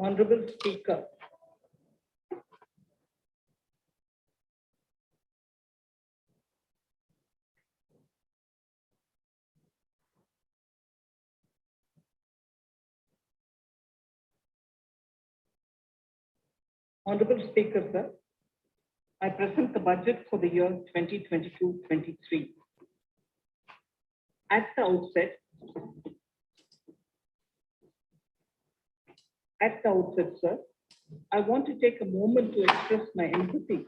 Honorable Speaker, sir, I present the budget for the year 2022-23. At the outset, sir, I want to take a moment to express my empathy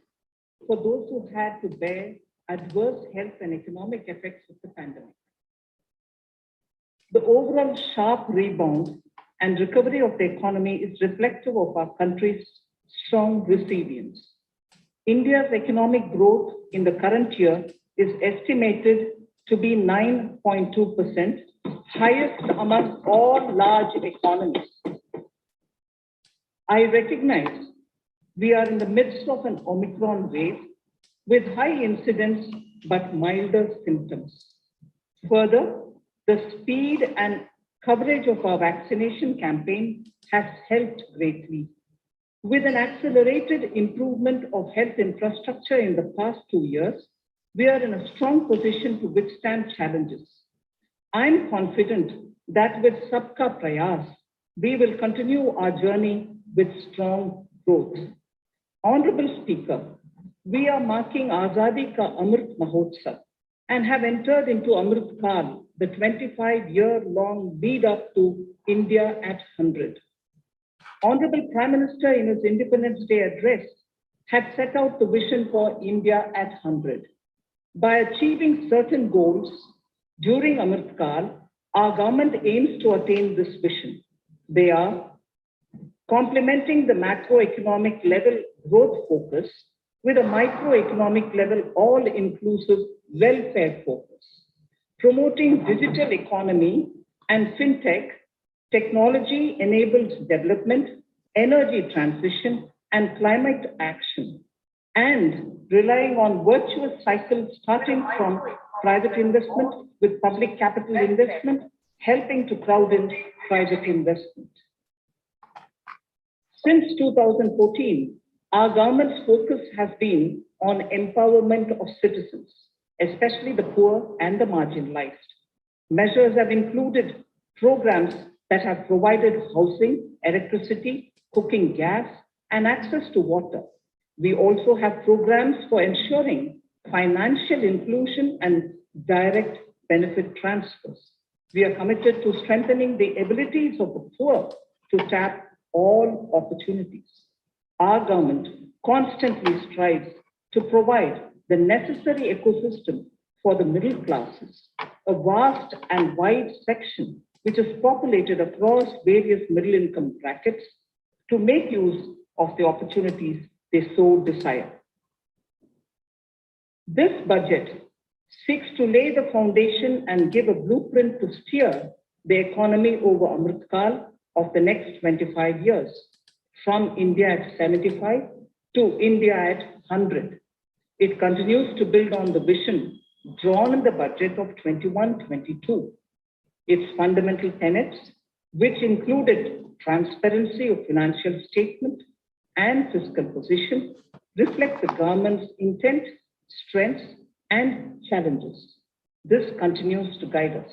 for those who had to bear adverse health and economic effects of the pandemic. The overall sharp rebound and recovery of the economy is reflective of our country's strong resilience. India's economic growth in the current year is estimated to be 9.2%, highest among all large economies. I recognize we are in the midst of an Omicron wave with high incidence but milder symptoms. Further, the speed and coverage of our vaccination campaign has helped greatly. With an accelerated improvement of health infrastructure in the past 2 years, we are in a strong position to withstand challenges. I'm confident that with Sabka Prayas, we will continue our journey with strong growth. Honorable Speaker, we are marking Azadi Ka Amrit Mahotsav and have entered into Amrit Kal, the 25-year-long lead up to India at 100. Honorable Prime Minister in his Independence Day address had set out the vision for India at 100. By achieving certain goals during Amrit Kal, our government aims to attain this vision. They are complementing the macroeconomic level growth focus with a microeconomic level all-inclusive welfare focus, promoting digital economy and fintech, technology-enabled development, energy transition, and climate action, and relying on virtuous cycles starting from private investment with public capital investment, helping to crowd in private investment. Since 2014, our government's focus has been on empowerment of citizens, especially the poor and the marginalized. Measures have included programs that have provided housing, electricity, cooking gas, and access to water. We also have programs for ensuring financial inclusion and direct benefit transfers. We are committed to strengthening the abilities of the poor to tap all opportunities. Our government constantly strives to provide the necessary ecosystem for the middle classes, a vast and wide section which is populated across various middle income brackets, to make use of the opportunities they so desire. This budget seeks to lay the foundation and give a blueprint to steer the economy over Amrit Kal of the next 25 years, from India at 75 to India at 100. It continues to build on the vision drawn in the budget of 21-22. Its fundamental tenets, which included transparency of financial statement and fiscal position, reflect the government's intent, strengths, and challenges. This continues to guide us.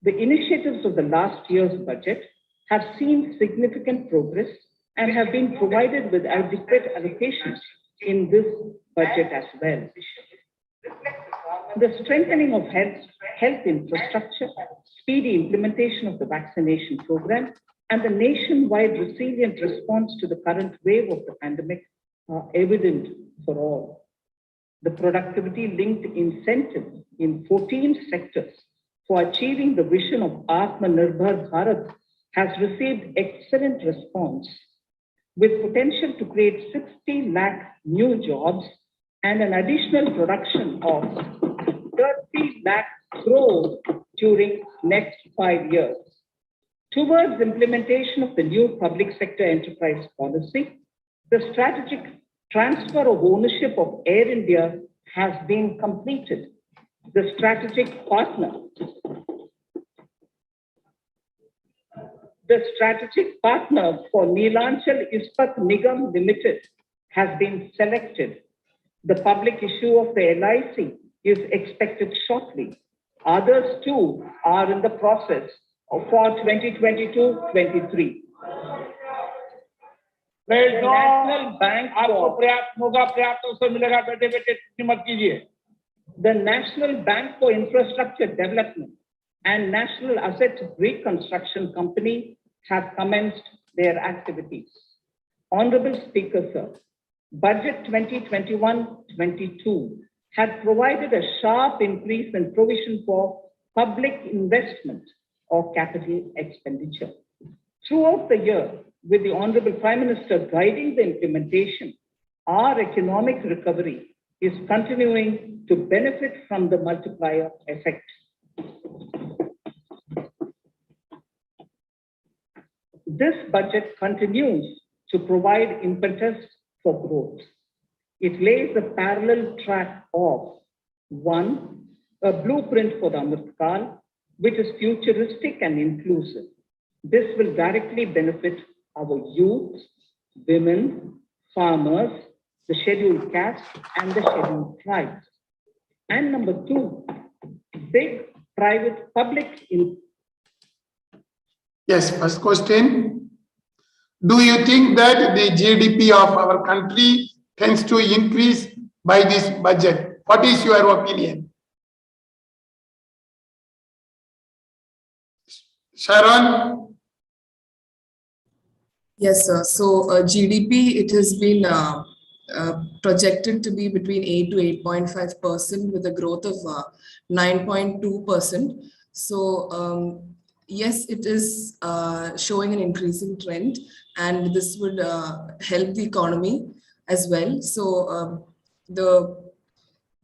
The initiatives of the last year's budget have seen significant progress and have been provided with adequate allocations in this budget as well. The strengthening of health infrastructure, speedy implementation of the vaccination program, and the nationwide resilient response to the current wave of the pandemic are evident for all. The productivity-linked incentive in 14 sectors for achieving the vision of Atmanirbhar Bharat has received excellent response, with potential to create 60 lakh new jobs and an additional production of 30 lakh crores during next 5 years. Towards implementation of the new public sector enterprise policy, the strategic transfer of ownership of Air India has been completed. The strategic partner The strategic partner for Neelanchal Ispat Nigam Limited has been selected. The public issue of the LIC is expected shortly. Others too are in the process for 2022-23. The National Bank for the National Bank for Infrastructure Development and National Asset Reconstruction Company have commenced their activities. Honorable Speaker, sir, Budget 2021-22 had provided a sharp increase in provision for public investment or capital expenditure. Throughout the year, with the Honorable Prime Minister guiding the implementation, our economic recovery is continuing to benefit from the multiplier effect. This budget continues to provide impetus for growth. It lays a parallel track of 1, a blueprint for the Amritkal, which is futuristic and inclusive. This will directly benefit our youth, women, farmers, the scheduled castes, and the scheduled tribes. And number 2, big private public. Yes, first question. Do you think that the GDP of our country tends to increase by this budget? What is your opinion? Sharon? Yes, sir. So GDP, it has been projected to be between 8 to 8.5% with a growth of 9.2%. So yes, it is showing an increasing trend, and this would help the economy as well. So the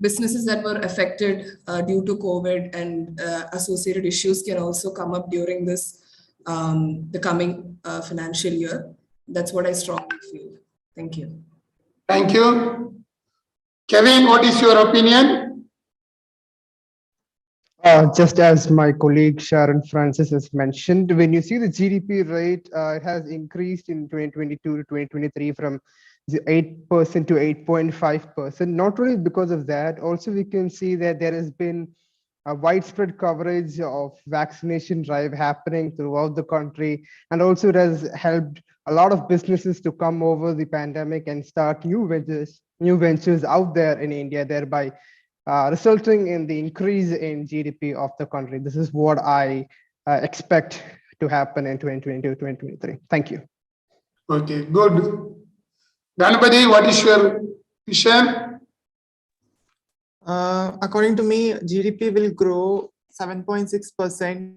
businesses that were affected due to COVID and associated issues can also come up during this the coming financial year. That's what I strongly feel. Thank you. Thank you. Kevin, what is your opinion? Just as my colleague Sharon Francis has mentioned, when you see the GDP rate, it has increased in 2022 to 2023 from 8% to 8.5%. Not only because of that, also we can see that there has been a widespread coverage of vaccination drive happening throughout the country, and also it has helped a lot of businesses to come over the pandemic and start new ventures out there in India, thereby resulting in the increase in GDP of the country. This is what I expect to happen in 2022-2023. Thank you. Okay, good. Ganapati, what is your vision? According to me, GDP will grow 7.6%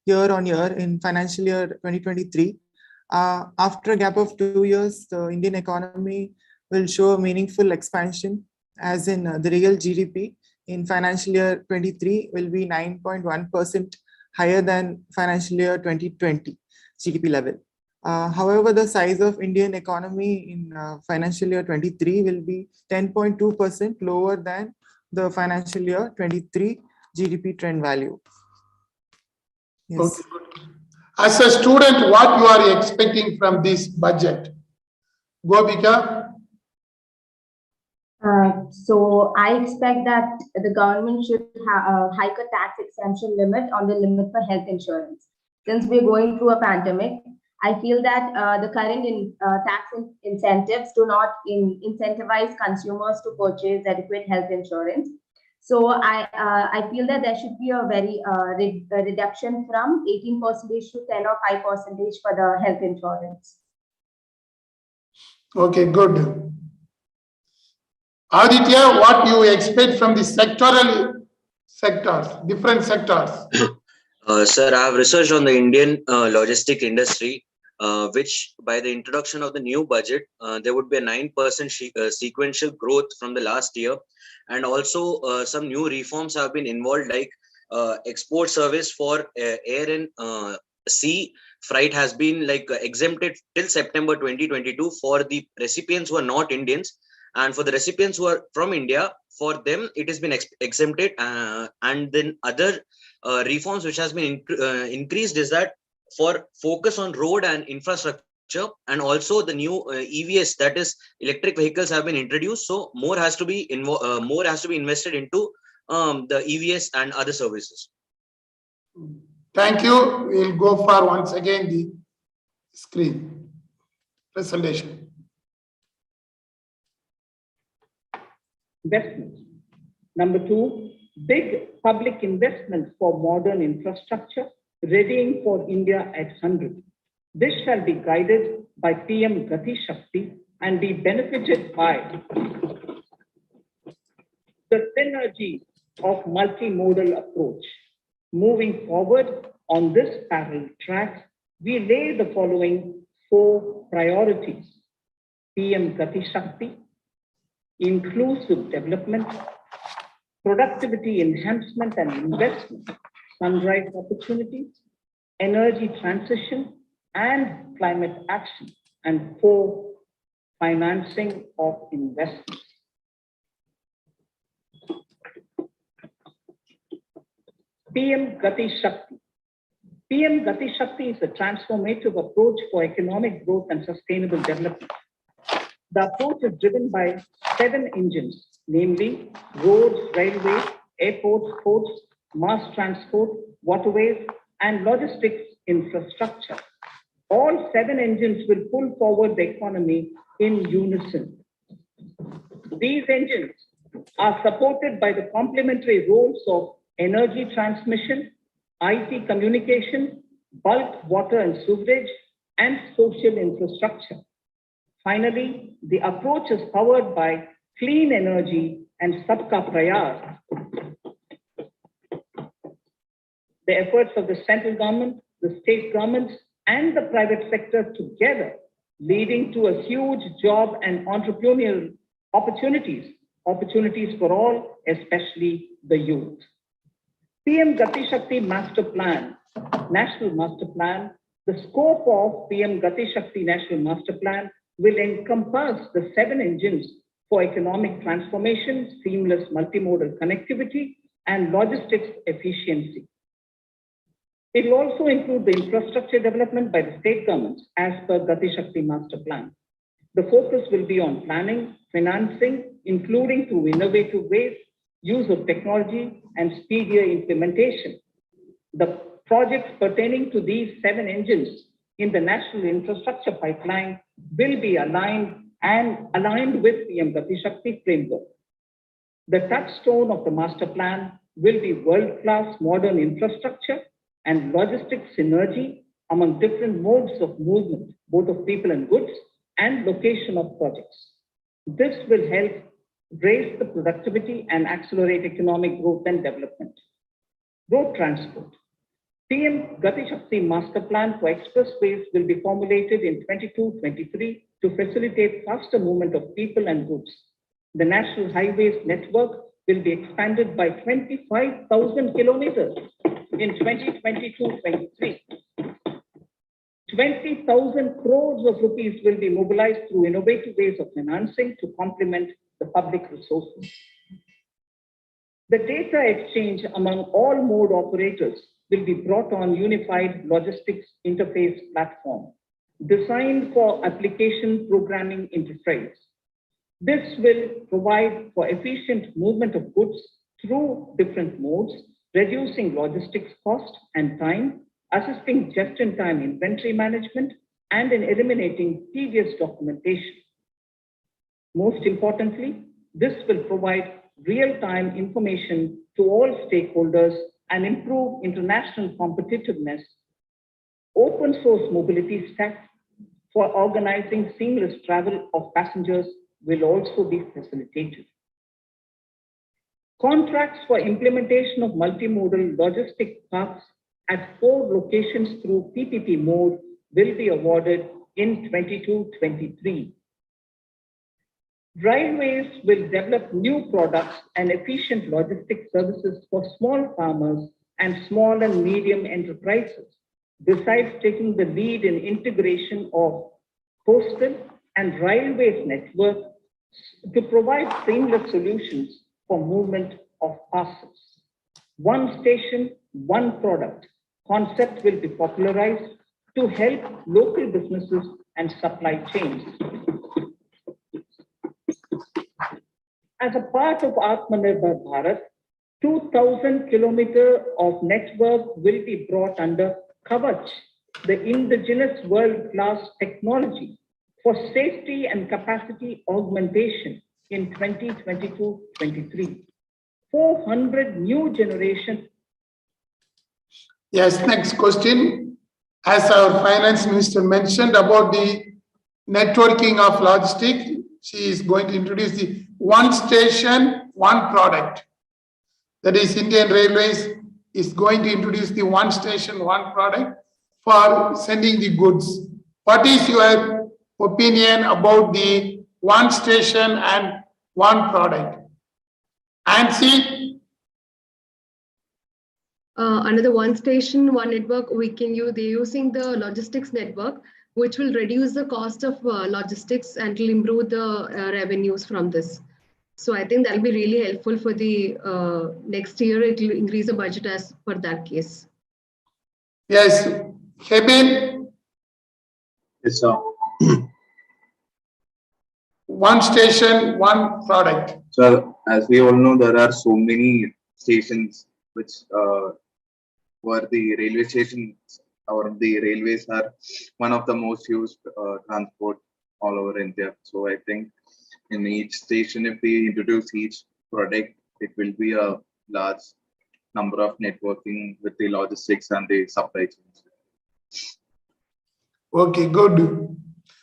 year on year in financial year 2023. After a gap of 2 years, the Indian economy will show a meaningful expansion, as in the real GDP in financial year 23 will be 9.1% higher than financial year 2020 GDP level. However, the size of Indian economy in financial year 23 will be 10.2% lower than the financial year 23 GDP trend value. Yes. Okay, good. As a student, what you are expecting from this budget? Gopika? So I expect that the government should hike a tax exemption limit on the limit for health insurance. Since we're going through a pandemic, I feel that the current tax incentives do not incentivize consumers to purchase adequate health insurance. So I feel that there should be a very reduction from 18% to 10 or 5% for the health insurance. Okay, good. Aditya, what you expect from the sectoral sectors, different sectors? Sir, I have researched on the Indian logistic industry, which by the introduction of the new budget, there would be a 9% sequential growth from the last year. And also some new reforms have been involved, like export service for air and sea freight has been exempted till September 2022 for the recipients who are not Indians. And for the recipients who are from India, for them, it has been exempted. And then other reforms which has been increased is that for focus on road and infrastructure, and also the new EVs, that is electric vehicles, have been introduced. So more has to be invested into the EVs and other services. Thank you. We'll go for once again the screen presentation. Investments. Number 2, big public investments for modern infrastructure, readying for India at 100. This shall be guided by PM Gati Shakti and be benefited by the synergy of multimodal approach. Moving forward on this parallel track, we lay the following 4 priorities: PM Gati Shakti, inclusive development, productivity enhancement and investment, sunrise opportunities, energy transition, and climate action, and 4, financing of investments. PM Gati Shakti. PM Gati Shakti is a transformative approach for economic growth and sustainable development. The approach is driven by 7 engines, namely roads, railways, airports, ports, mass transport, waterways, and logistics infrastructure. All 7 engines will pull forward the economy in unison. These engines are supported by the complementary roles of energy transmission, IT communication, bulk water and sewerage, and social infrastructure. Finally, the approach is powered by clean energy and Sabka Prayas. The efforts of the central government, the state governments, and the private sector together, leading to a huge job and entrepreneurial opportunities for all, especially the youth. PM Gati Shakti Master Plan, National Master Plan. The scope of PM Gati Shakti National Master Plan will encompass the 7 engines for economic transformation, seamless multimodal connectivity, and logistics efficiency. It will also include the infrastructure development by the state governments as per Gati Shakti Master Plan. The focus will be on planning, financing, including through innovative ways, use of technology, and speedier implementation. The projects pertaining to these 7 engines in the national infrastructure pipeline will be aligned with PM Gati Shakti framework. The touchstone of the master plan will be world-class modern infrastructure and logistics synergy among different modes of movement, both of people and goods, and location of projects. This will help raise the productivity and accelerate economic growth and development. Road transport. PM Gati Shakti Master Plan for expressways will be formulated in 22-23 to facilitate faster movement of people and goods. The national highways network will be expanded by 25,000 kilometers in 2022-23. 20,000 crores of rupees will be mobilized through innovative ways of financing to complement the public resources. The data exchange among all mode operators will be brought on unified logistics interface platform designed for application programming interface. This will provide for efficient movement of goods through different modes, reducing logistics cost and time, assisting just-in-time inventory management, and in eliminating tedious documentation. Most importantly, this will provide real-time information to all stakeholders and improve international competitiveness. Open source mobility stack for organizing seamless travel of passengers will also be facilitated. Contracts for implementation of multimodal logistic parks at 4 locations through PPP mode will be awarded in 22-23. Railways will develop new products and efficient logistic services for small farmers and small and medium enterprises, besides taking the lead in integration of postal and railways network to provide seamless solutions for movement of parcels. One station, one product concept will be popularized to help local businesses and supply chains. As a part of Atmanirbhar Bharat, 2,000 kilometers of network will be brought under Kavach, the indigenous world-class technology for safety and capacity augmentation in 2022-23. 400 new generation. Yes, next question. As our finance minister mentioned about the networking of logistics, she is going to introduce the one station, one product. That is, Indian Railways is going to introduce the one station, one product for sending the goods. What is your opinion about the one station and one product? Ansi? Another one station, one network, they're using the logistics network, which will reduce the cost of logistics and will improve the revenues from this. So I think that'll be really helpful for the next year. It will increase the budget as per that case. Yes, Kevin? Yes, sir. One station, one product. So, as we all know, there are so many stations which were the railway stations or the railways are one of the most used transport all over India. So, I think in each station, if we introduce each product, it will be a large number of networking with the logistics and the supply chains. Okay, good.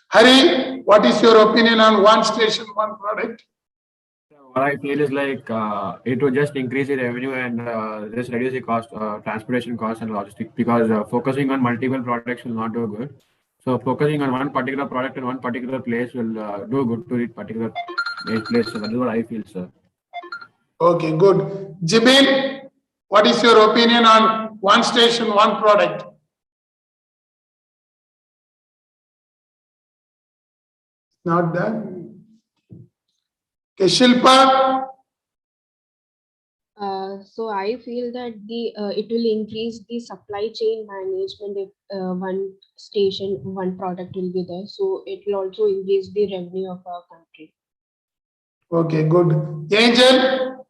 Hari, what is your opinion on one station, one product? What I feel is like it will just increase the revenue and just reduce the cost, transportation costs and logistics, because focusing on multiple products will not do good. So focusing on one particular product in one particular place will do good to the particular place. So that is what I feel, sir. Okay, good. Jibil, what is your opinion on one station, one product? Not done. Okay, Shilpa? So I feel that it will increase the supply chain management if one station, one product will be there. So it will also increase the revenue of our country. Okay, good. Angel?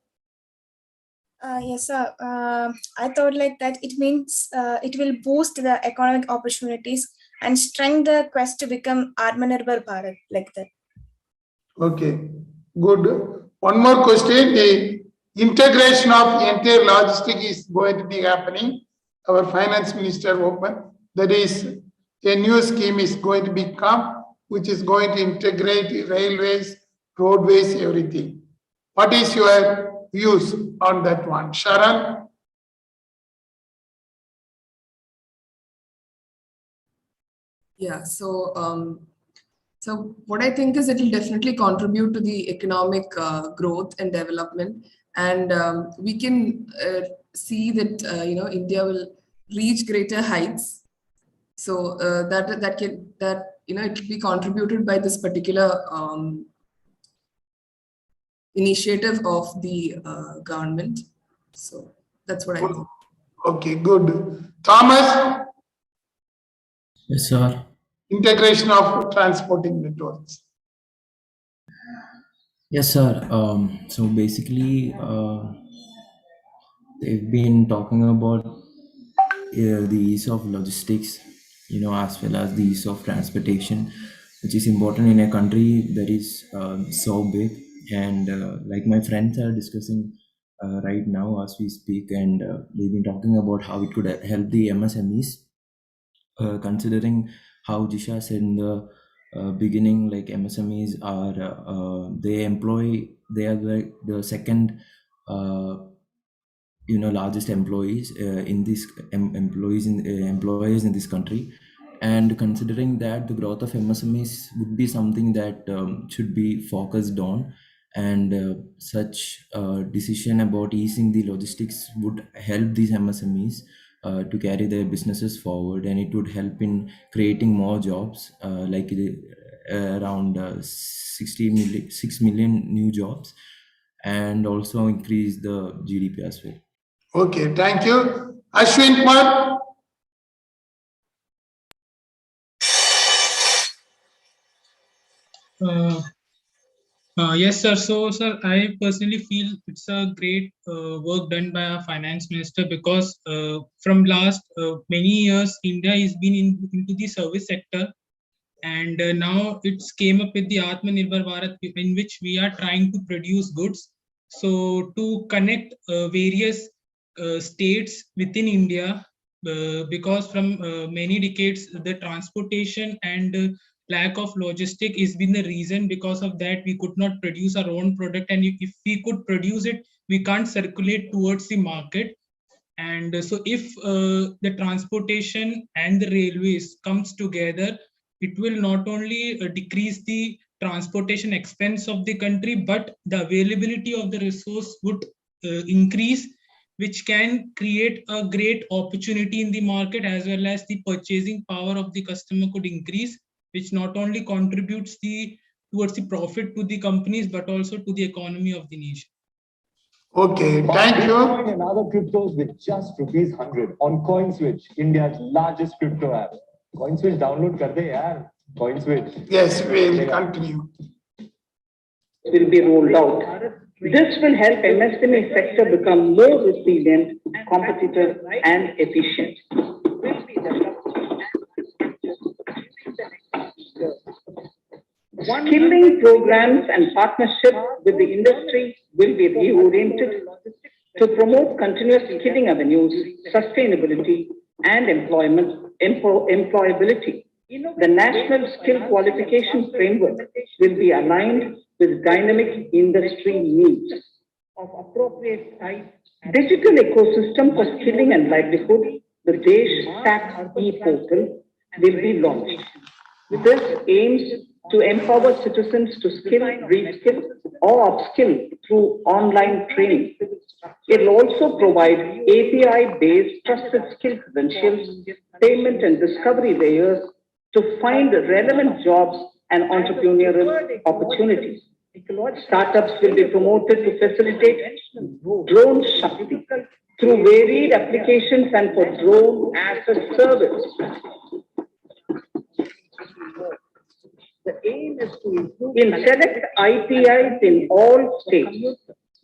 Yes, sir. I thought like that it means it will boost the economic opportunities and strengthen the quest to become Atmanirbhar Bharat, like that. Okay, good. One more question. The integration of entire logistics is going to be happening. Our finance minister opened. That is, a new scheme is going to become, which is going to integrate railways, roadways, everything. What is your views on that one? Sharan? Yeah, so what I think is it will definitely contribute to the economic growth and development, and we can see that India will reach greater heights. So that it will be contributed by this particular initiative of the government. So that's what I think. Okay, good. Thomas? Yes, sir. Integration of transporting networks. Yes, sir. So basically, they've been talking about the ease of logistics, as well as the ease of transportation, which is important in a country that is so big. And like my friends are discussing right now as we speak, and they've been talking about how it could help the MSMEs, considering how Jisha said in the beginning, like MSMEs are they are the second largest employees in this employees in this country. And considering that, the growth of MSMEs would be something that should be focused on, and such decision about easing the logistics would help these MSMEs to carry their businesses forward, and it would help in creating more jobs, like around 6 million new jobs, and also increase the GDP as well. Okay, thank you. Ashwin Kumar? Uh, yes, sir. So, sir, I personally feel it's a great work done by our finance minister because from last many years, India has been into the service sector, and now it's came up with the Atmanirbhar Bharat, in which we are trying to produce goods. So to connect various states within India, because from many decades the transportation and lack of logistic has been the reason. Because of that, we could not produce our own product, and if we could produce it, we can't circulate towards the market. And so if the transportation and the railways comes together, it will not only decrease the transportation expense of the country, but the availability of the resource would increase, which can create a great opportunity in the market, as well as the purchasing power of the customer could increase, which not only contributes the towards the profit to the companies, but also to the economy of the nation. Okay, thank you. Bitcoin and other cryptos with just ₹100 on CoinSwitch, India's largest crypto app. CoinSwitch download kar de yaar. CoinSwitch. Yes, we'll continue. Will be rolled out. This will help MSME sector become more resilient, competitive, and efficient. Skilling programs and partnerships with the industry will be reoriented to promote continuous skilling avenues, sustainability, and employability. The National Skill Qualification Framework will be aligned with dynamic industry needs. Of appropriate type, digital ecosystem for skilling and livelihood, the Desh Stack e-portal will be launched. This aims to empower citizens to skill, reskill, or upskill through online training. It will also provide API-based trusted skill credentials, payment and discovery layers to find relevant jobs and entrepreneurial opportunities. Startups will be promoted to facilitate drone Shakti through varied applications and for drone as a service. The aim is to improve in select ITIs in all states.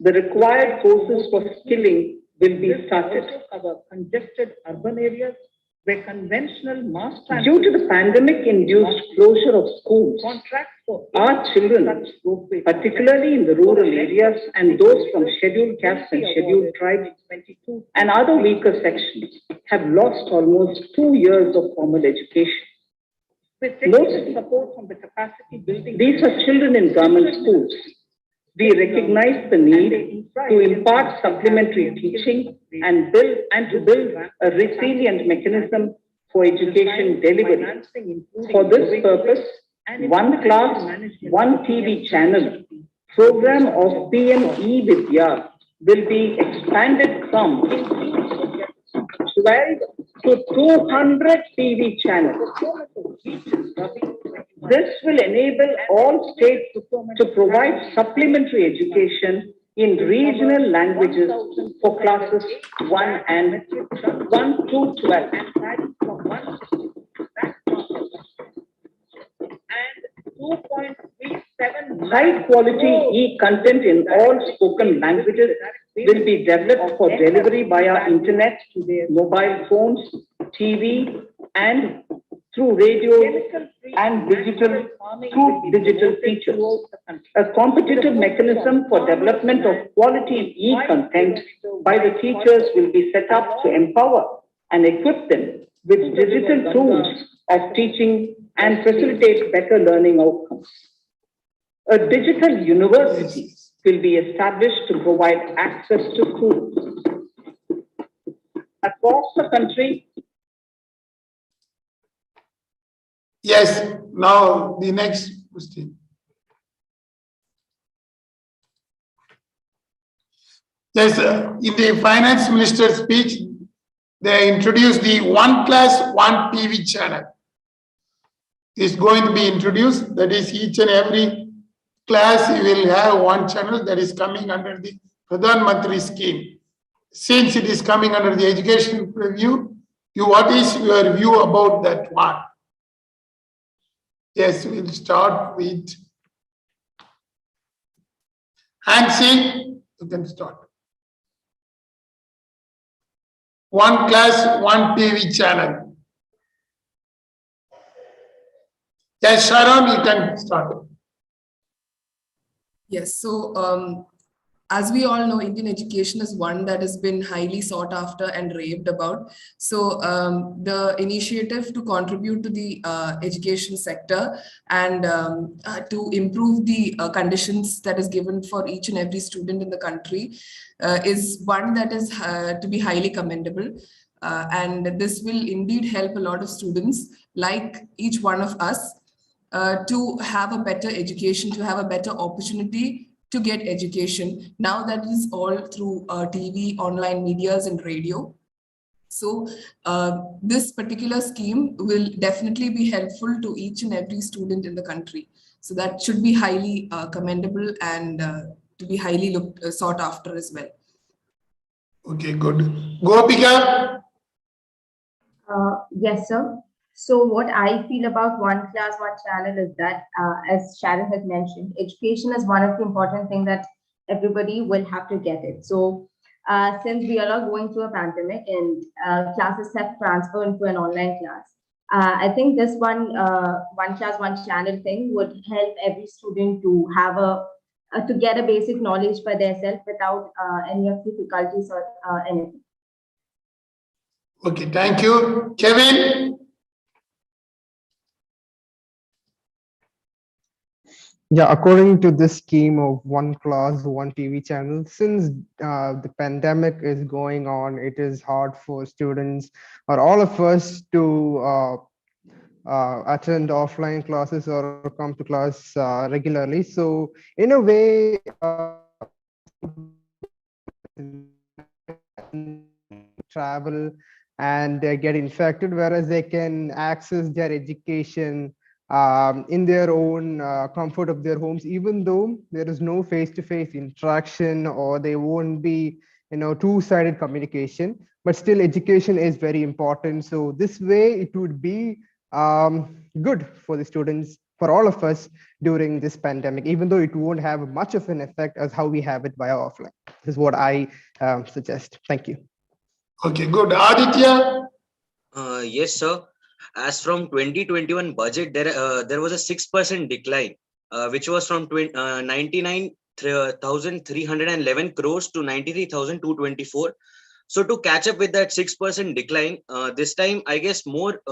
The required courses for skilling will be started. Our congested urban areas where conventional mass due to the pandemic-induced closure of schools, our children, particularly in the rural areas and those from scheduled castes and scheduled tribes and other weaker sections, have lost almost 2 years of formal education. Most support from the capacity building. These are children in government schools. We recognize the need to impart supplementary teaching and to build a resilient mechanism for education delivery. For this purpose, One Class, One TV channel program of PM E-Vidya will be expanded from 12 to 200 TV channels. This will enable all states to provide supplementary education in regional languages for classes 1 to 12. And 2.37 high quality e-content in all spoken languages will be developed for delivery via internet, mobile phones, TV, and through radio and digital features. A competitive mechanism for development of quality e-content by the teachers will be set up to empower and equip them with digital tools of teaching and facilitate better learning outcomes. A digital university will be established to provide access to schools. Across the country, Yes, now the next question. Yes, in the finance minister's speech, they introduced the One Class, One TV channel. Is going to be introduced. That is, each and every class you will have one channel that is coming under the Pradhan Mantri scheme. Since it is coming under the education review, what is your view about that one? Yes, we'll start with Hansi, you can start. One class, one TV channel. Yes, Sharon, you can start. Yes, so as we all know, Indian education is one that has been highly sought after and raved about. So the initiative to contribute to the education sector and to improve the conditions that is given for each and every student in the country is one that is to be highly commendable. And this will indeed help a lot of students like each one of us to have a better education, to have a better opportunity to get education. Now that is all through TV, online medias and radio. So this particular scheme will definitely be helpful to each and every student in the country. So that should be highly commendable and to be highly sought after as well. Okay, good. Gopika? Yes, sir. So what I feel about one class, one channel is that, as Sharon has mentioned, education is one of the important things that everybody will have to get it. So since we are all going through a pandemic and classes have transferred into an online class, I think this one class, one channel thing would help every student to have to get a basic knowledge for themselves without any of the difficulties or anything. Okay, thank you. Kevin? Yeah, according to this scheme of one class, one TV channel, since the pandemic is going on, it is hard for students or all of us to attend offline classes or come to class regularly. So in a way, travel and get infected, whereas they can access their education in their own comfort of their homes, even though there is no face-to-face interaction or they won't be, two-sided communication. But still, education is very important. So this way, it would be good for the students, for all of us during this pandemic, even though it won't have much of an effect as how we have it via offline. This is what I suggest. Thank you. Okay, good. Aditya? Yes, sir. As from 2021 budget, there was a 6% decline, which was from 99,311 crores to 93,224. So to catch up with that 6% decline, this time I guess more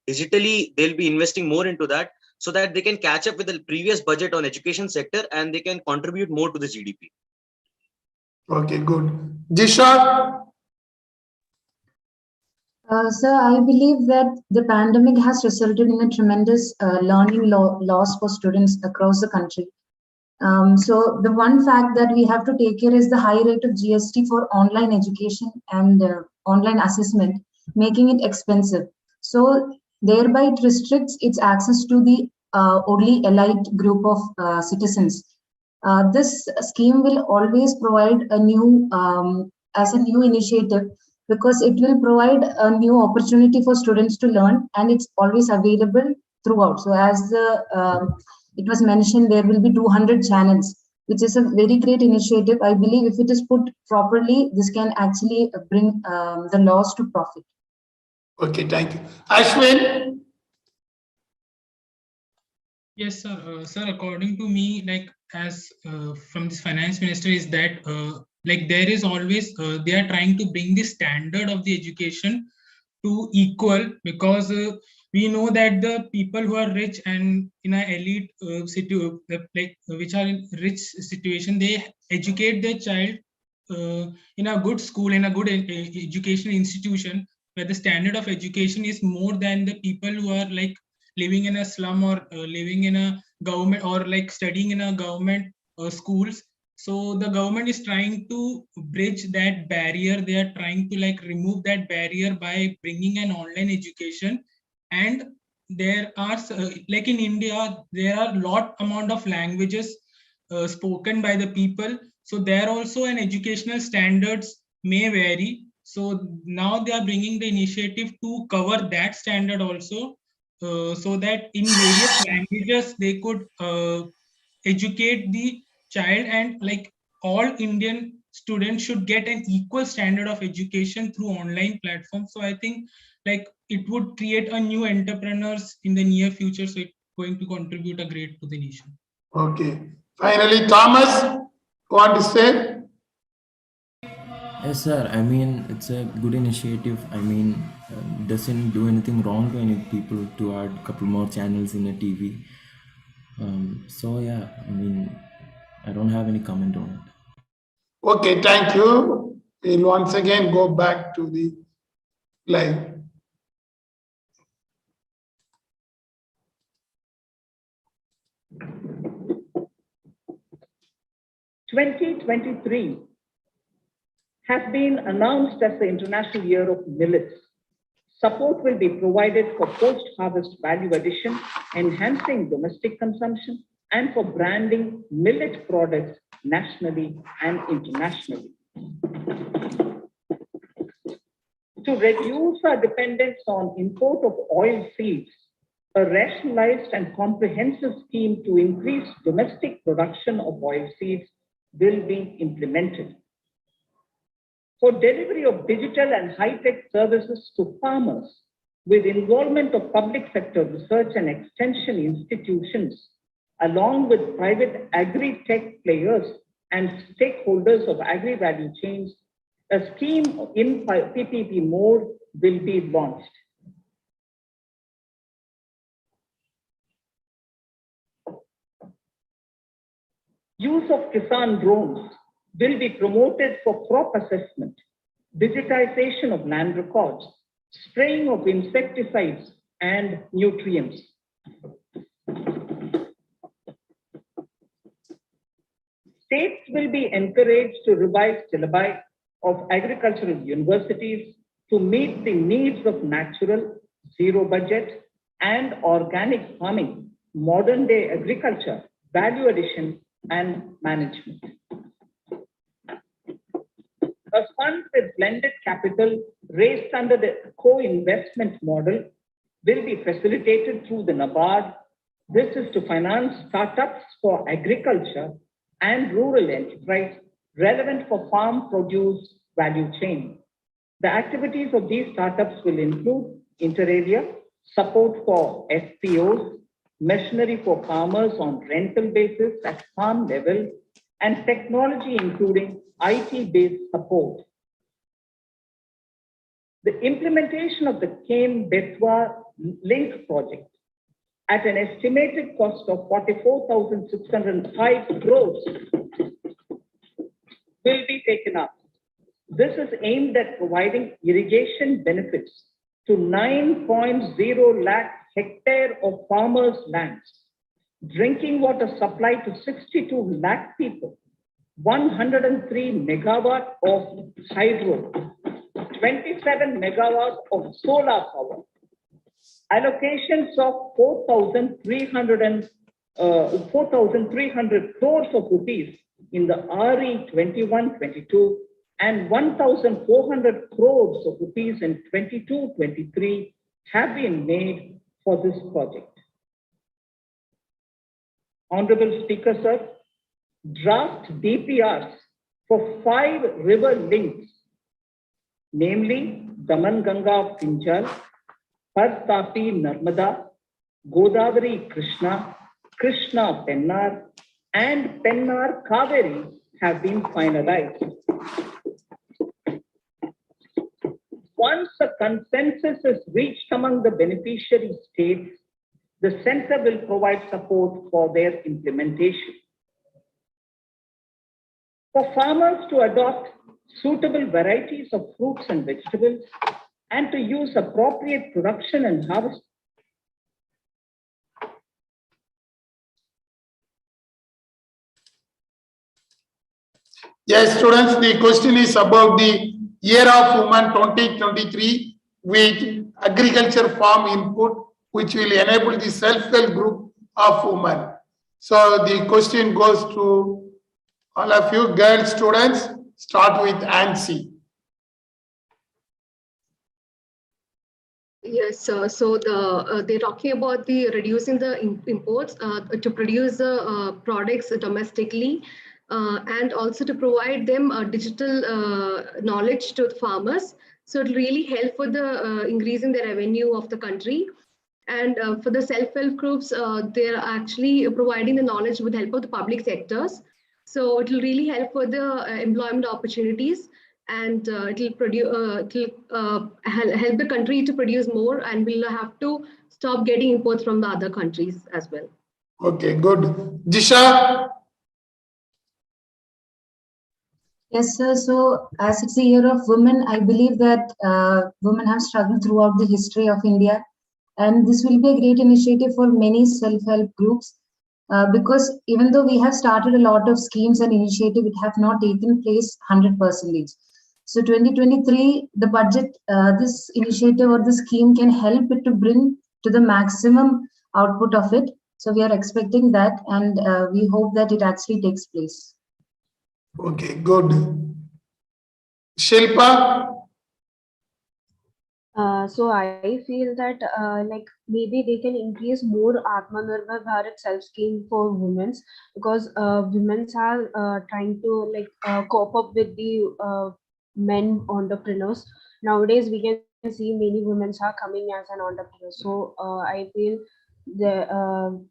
digitally they'll be investing more into that so that they can catch up with the previous budget on education sector and they can contribute more to the GDP. Okay, good. Jisha? Sir, I believe that the pandemic has resulted in a tremendous learning loss for students across the country. So the one fact that we have to take care is the high rate of GST for online education and online assessment, making it expensive. So thereby it restricts its access to the only elite group of citizens. This scheme will always provide a new, as a new initiative, because it will provide a new opportunity for students to learn, and it's always available throughout. So as it was mentioned, there will be 200 channels, which is a very great initiative. I believe if it is put properly, this can actually bring the loss to profit. Okay, thank you. Ashwin? Yes, sir. Sir, according to me, like as from this finance minister, is that like there is always they are trying to bring the standard of the education to equal, because we know that the people who are rich and in a elite like which are in rich situation, they educate their child in a good school, in a good education institution, where the standard of education is more than the people who are like living in a slum or living in a government or like studying in a government schools. So the government is trying to bridge that barrier. They are trying to like remove that barrier by bringing an online education. And there are like in India, there are lot amount of languages spoken by the people. So there also an educational standards may vary. So now they are bringing the initiative to cover that standard also, so that in various languages they could educate the child, and like all Indian students should get an equal standard of education through online platforms. So I think like it would create a new entrepreneurs in the near future. So it's going to contribute a great to the nation. Okay. Finally, Thomas, want to say? Yes, sir. I mean, it's a good initiative. I mean, doesn't do anything wrong to any people to add a couple more channels in a TV. So yeah, I mean, I don't have any comment on it. Okay, thank you. We'll once again go back to the live. "2023 has been announced as the International Year of Millets. Support will be provided for post-harvest value addition, enhancing domestic consumption, and for branding millet products nationally and internationally. To reduce our dependence on import of oil seeds, a rationalized and comprehensive scheme to increase domestic production of oil seeds will be implemented. For delivery of digital and high-tech services to farmers with involvement of public sector research and extension institutions, along with private agri-tech players and stakeholders of agri-value chains, a scheme in PPP mode will be launched. Use of Kisan drones will be promoted for crop assessment, digitization of land records, spraying of insecticides and nutrients. States will be encouraged to revise syllabi of agricultural universities to meet the needs of natural, zero budget, and organic farming, modern day agriculture, value addition, and management. A fund with blended capital raised under the co-investment model will be facilitated through the NABARD. This is to finance startups for agriculture and rural enterprise relevant for farm produce value chain. The activities of these startups will include inter area, support for FPOs, machinery for farmers on rental basis at farm level, and technology including IT-based support. The implementation of the Kem-Betwa link project at an estimated cost of 44,605 crores will be taken up. This is aimed at providing irrigation benefits to 9.0 lakh hectare of farmers' lands, drinking water supply to 62 lakh people, 103 megawatt of hydro, 27 megawatts of solar power, allocations of 4,300 crores of rupees in the RE 21-22 and 1,400 crores of rupees in 22-23 have been made for this project. Honorable Speaker, sir, draft DPRs for 5 river links, namely Daman Ganga Pinjal, Partapi Narmada, Godavari Krishna, Krishna Pennar, and Pennar Kaveri have been finalized. Once a consensus is reached among the beneficiary states, the center will provide support for their implementation. For farmers to adopt suitable varieties of fruits and vegetables and to use appropriate production and harvest. Yes, students, the question is about the Year of Women 2023 with agriculture farm input, which will enable the self-help group of women. So the question goes to all of you girl students. Start with Ansi. Yes, so they're talking about the reducing the imports to produce the products domestically. and also to provide them digital knowledge to the farmers. So it will really help for the increasing the revenue of the country. And for the self-help groups, they're actually providing the knowledge with the help of the public sectors. So it will really help for the employment opportunities, and it will produce, help the country to produce more, and we'll have to stop getting imports from the other countries as well. Okay, good. Jisha? Yes, sir. So, as it's a year of women, I believe that women have struggled throughout the history of India. And this will be a great initiative for many self-help groups because even though we have started a lot of schemes and initiatives, it have not taken place 100%. So 2023, the budget, this initiative or the scheme can help it to bring to the maximum output of it. So we are expecting that, and we hope that it actually takes place. Okay, good. Shilpa? So I feel that like maybe they can increase more Atmanirbhar Bharat self scheme for women, because women are trying to cope up with the men entrepreneurs. Nowadays we can see many women are coming as an entrepreneur. So I feel the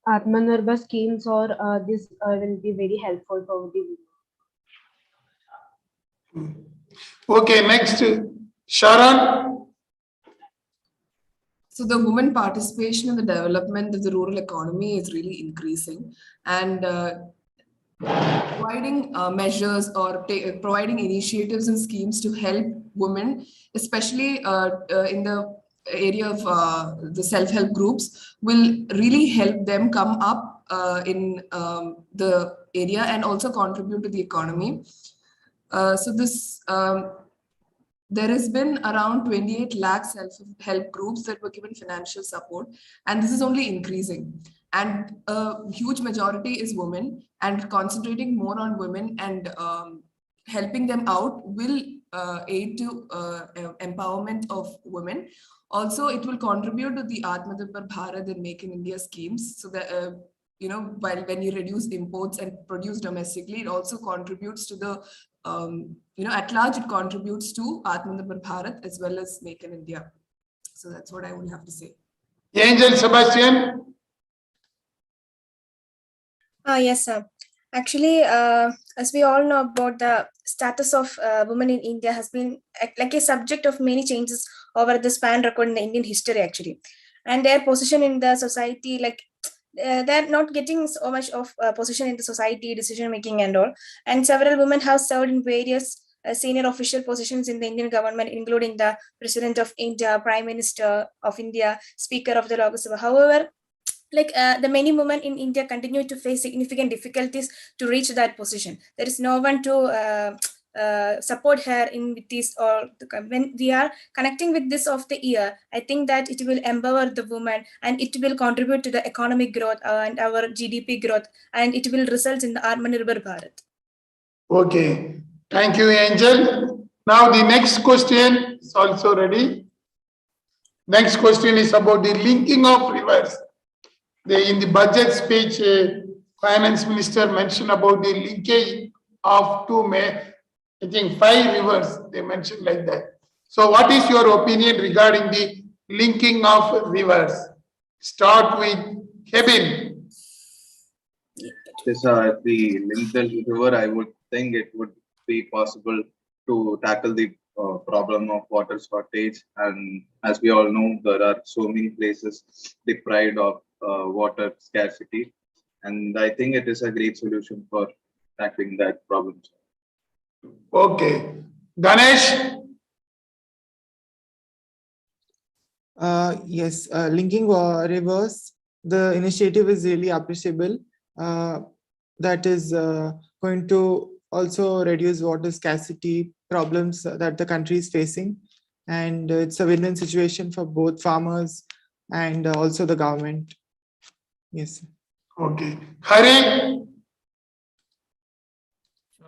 Atmanirbhar schemes or this will be very helpful for the women. Okay, next, Sharon? So the women participation in the development of the rural economy is really increasing, and providing measures or providing initiatives and schemes to help women, especially in the area of the self-help groups, will really help them come up in the area and also contribute to the economy. So this there has been around 28 lakh self-help groups that were given financial support, and this is only increasing. And a huge majority is women, and concentrating more on women and helping them out will aid to empowerment of women. Also, it will contribute to the Atmanirbhar Bharat and Make in India schemes. So that when you reduce imports and produce domestically, it also contributes to the at large, it contributes to Atmanirbhar Bharat as well as Make in India. So that's what I would have to say. Angel Sebastian? Yes, sir. Actually, as we all know about the status of women in India has been like a subject of many changes over the span recorded in the Indian history, actually. And their position in the society, like they're not getting so much of position in the society, decision making and all. And several women have served in various senior official positions in the Indian government, including the President of India, Prime Minister of India, Speaker of the Lok Sabha. However, the many women in India continue to face significant difficulties to reach that position. There is no one to support her in with this, or when we are connecting with this of the year, I think that it will empower the woman and it will contribute to the economic growth and our GDP growth, and it will result in the Atmanirbhar Bharat. Okay, thank you, Angel. Now the next question is also ready. Next question is about the linking of rivers. In the budget speech, Finance Minister mentioned about the linkage of I think 5 rivers, they mentioned like that. So what is your opinion regarding the linking of rivers? Start with Kevin. Yes, the link the river, I would think it would be possible to tackle the problem of water shortage. And as we all know, there are so many places deprived of water scarcity. And I think it is a great solution for tackling that problem. Okay. Ganesh? Yes, linking rivers, the initiative is really appreciable. That is going to also reduce water scarcity problems that the country is facing. And it's a win-win situation for both farmers and also the government. Yes. Okay. Hari?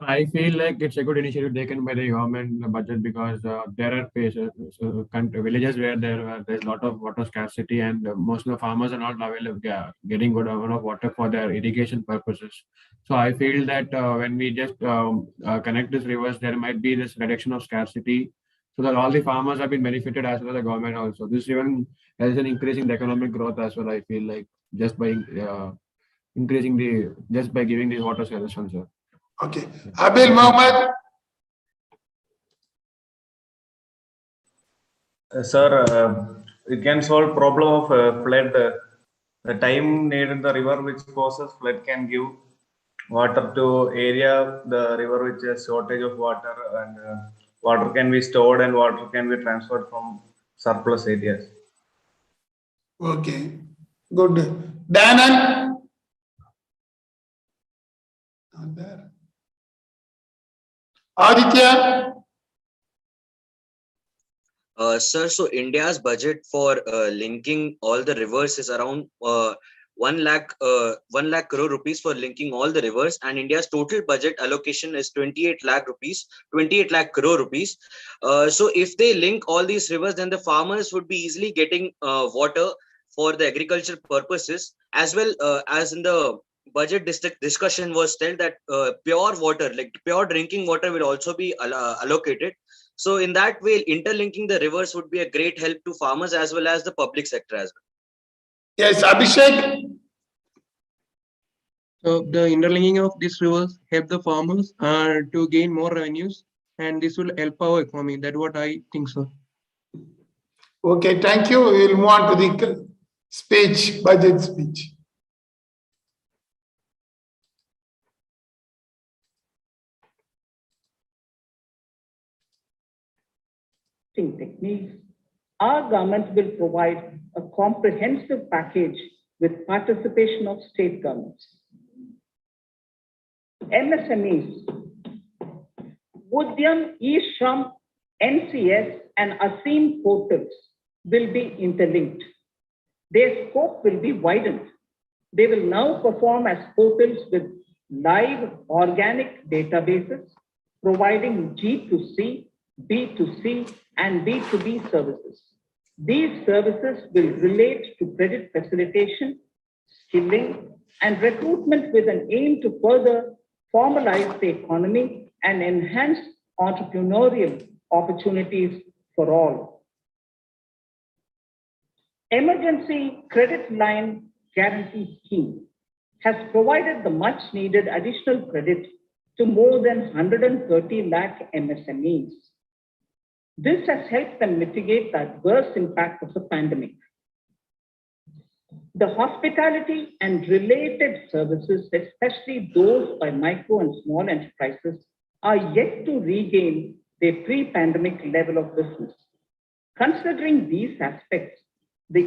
I feel like it's a good initiative taken by the government budget because there are places, villages where there's a lot of water scarcity and most of the farmers are not available, getting good amount of water for their irrigation purposes. So I feel that when we just connect these rivers, there might be this reduction of scarcity, so that all the farmers have been benefited as well as the government also. This even has an increase in the economic growth as well. I feel like just by increasing the just by giving these water suggestions, sir. Okay. Abil Mohammed. Sir, it can solve problem of flood. The time needed in the river which causes flood can give water to area the river which has shortage of water, and water can be stored and water can be transferred from surplus areas. Okay, good. Danan. Not there. Aditya. Sir, so India's budget for linking all the rivers is around 1 lakh crore rupees for linking all the rivers, and India's total budget allocation is 28 lakh crore rupees. So if they link all these rivers, then the farmers would be easily getting water for the agricultural purposes, as well as in the budget discussion was told that pure water, like pure drinking water, will also be allocated. So in that way, interlinking the rivers would be a great help to farmers as well as the public sector as well. Yes, Abhishek. So the interlinking of these rivers help the farmers to gain more revenues, and this will help our economy. That's what I think, sir. Okay, thank you. We will move on to the speech, budget speech. Techniques, our government will provide a comprehensive package with participation of state governments. MSMEs, Udyam, eShram, NCS, and ASEAN portals will be interlinked. Their scope will be widened. They will now perform as portals with live organic databases, providing G2C, B2C, and B2B services. These services will relate to credit facilitation, skilling, and recruitment with an aim to further formalize the economy and enhance entrepreneurial opportunities for all. Emergency Credit Line Guarantee Scheme has provided the much needed additional credit to more than 130 lakh MSMEs. This has helped them mitigate the adverse impact of the pandemic. The hospitality and related services, especially those by micro and small enterprises, are yet to regain their pre-pandemic level of business. Considering these aspects, the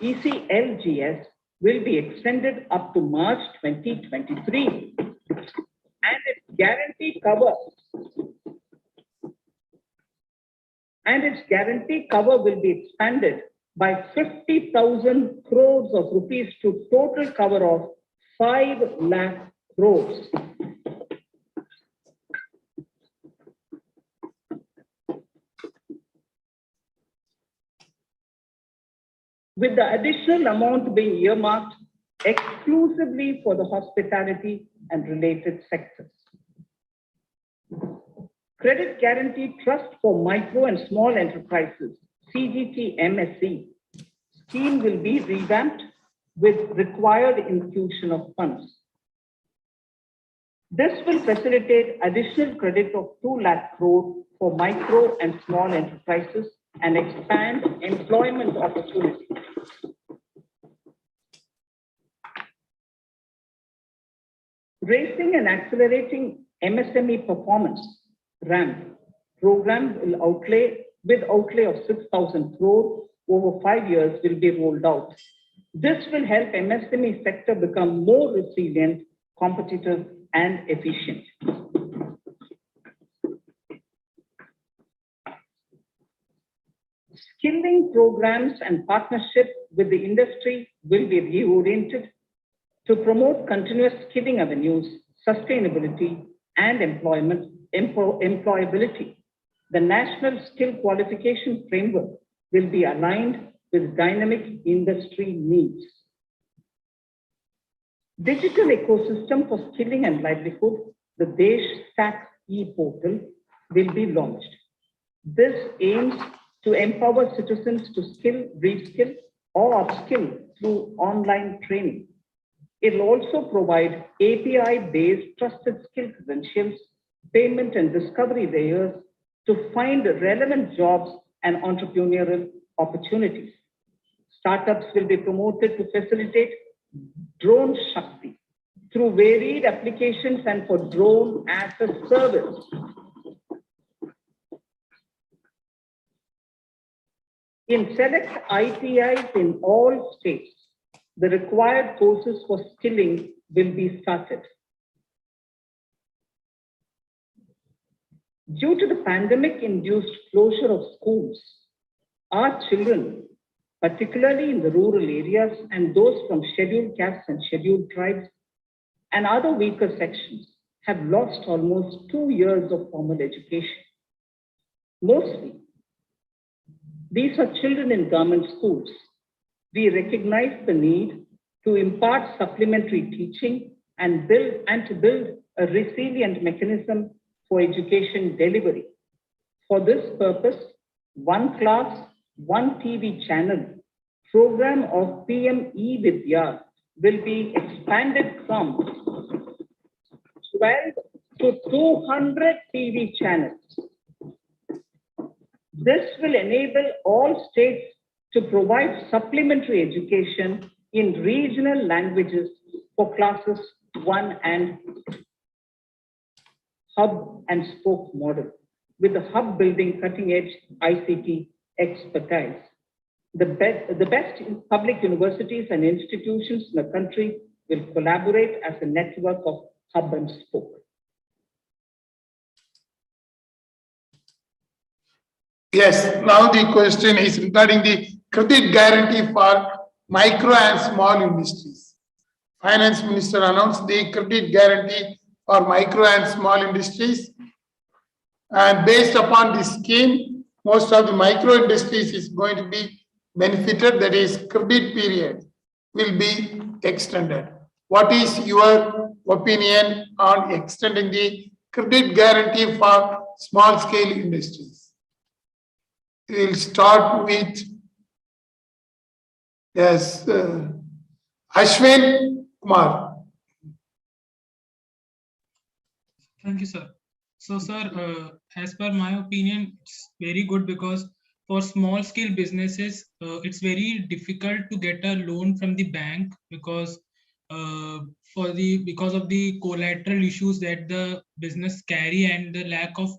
ECLGS will be extended up to March 2023, and its guarantee cover will be expanded by 50,000 crores of rupees to total cover of 5 lakh crores. With the additional amount being earmarked exclusively for the hospitality and related sectors. Credit Guarantee Trust for Micro and Small Enterprises, CGT-MSE, scheme will be revamped with required infusion of funds. This will facilitate additional credit of 2 lakh crore for micro and small enterprises and expand employment opportunities. Raising and accelerating MSME performance, RAM program will outlay of 6,000 crore over 5 years will be rolled out. This will help MSME sector become more resilient, competitive, and efficient. Skilling programs and partnership with the industry will be reoriented to promote continuous skilling avenues, sustainability, and employability. The National Skill Qualification Framework will be aligned with dynamic industry needs. Digital ecosystem for skilling and livelihood, the Desh Stack e-portal, will be launched. This aims to empower citizens to skill, reskill, or upskill through online training. It will also provide API-based trusted skill credentials, payment and discovery layers to find relevant jobs and entrepreneurial opportunities. Startups will be promoted to facilitate drone Shakti through varied applications and for drone as a service. In select ITIs in all states, the required courses for skilling will be started. Due to the pandemic-induced closure of schools, our children, particularly in the rural areas and those from scheduled castes and scheduled tribes and other weaker sections, have lost almost 2 years of formal education. Mostly, these are children in government schools. We recognize the need to impart supplementary teaching and to build a resilient mechanism for education delivery. For this purpose, One Class, One TV channel program of PM E-Vidya will be expanded from 12 to 200 TV channels. This will enable all states to provide supplementary education in regional languages for classes 1 and 2. Hub and spoke model, with the hub building cutting-edge ICT expertise. The best public universities and institutions in the country will collaborate as a network of hub and spoke. Yes, now the question is regarding the credit guarantee for micro and small industries. Finance Minister announced the credit guarantee for micro and small industries. And based upon this scheme, most of the micro industries is going to be benefited, that is credit period will be extended. What is your opinion on extending the credit guarantee for small scale industries? We'll start with, yes, Ashwin Kumar. Thank you, sir. So, sir, as per my opinion, it's very good because for small scale businesses, it's very difficult to get a loan from the bank because because of the collateral issues that the business carry and the lack of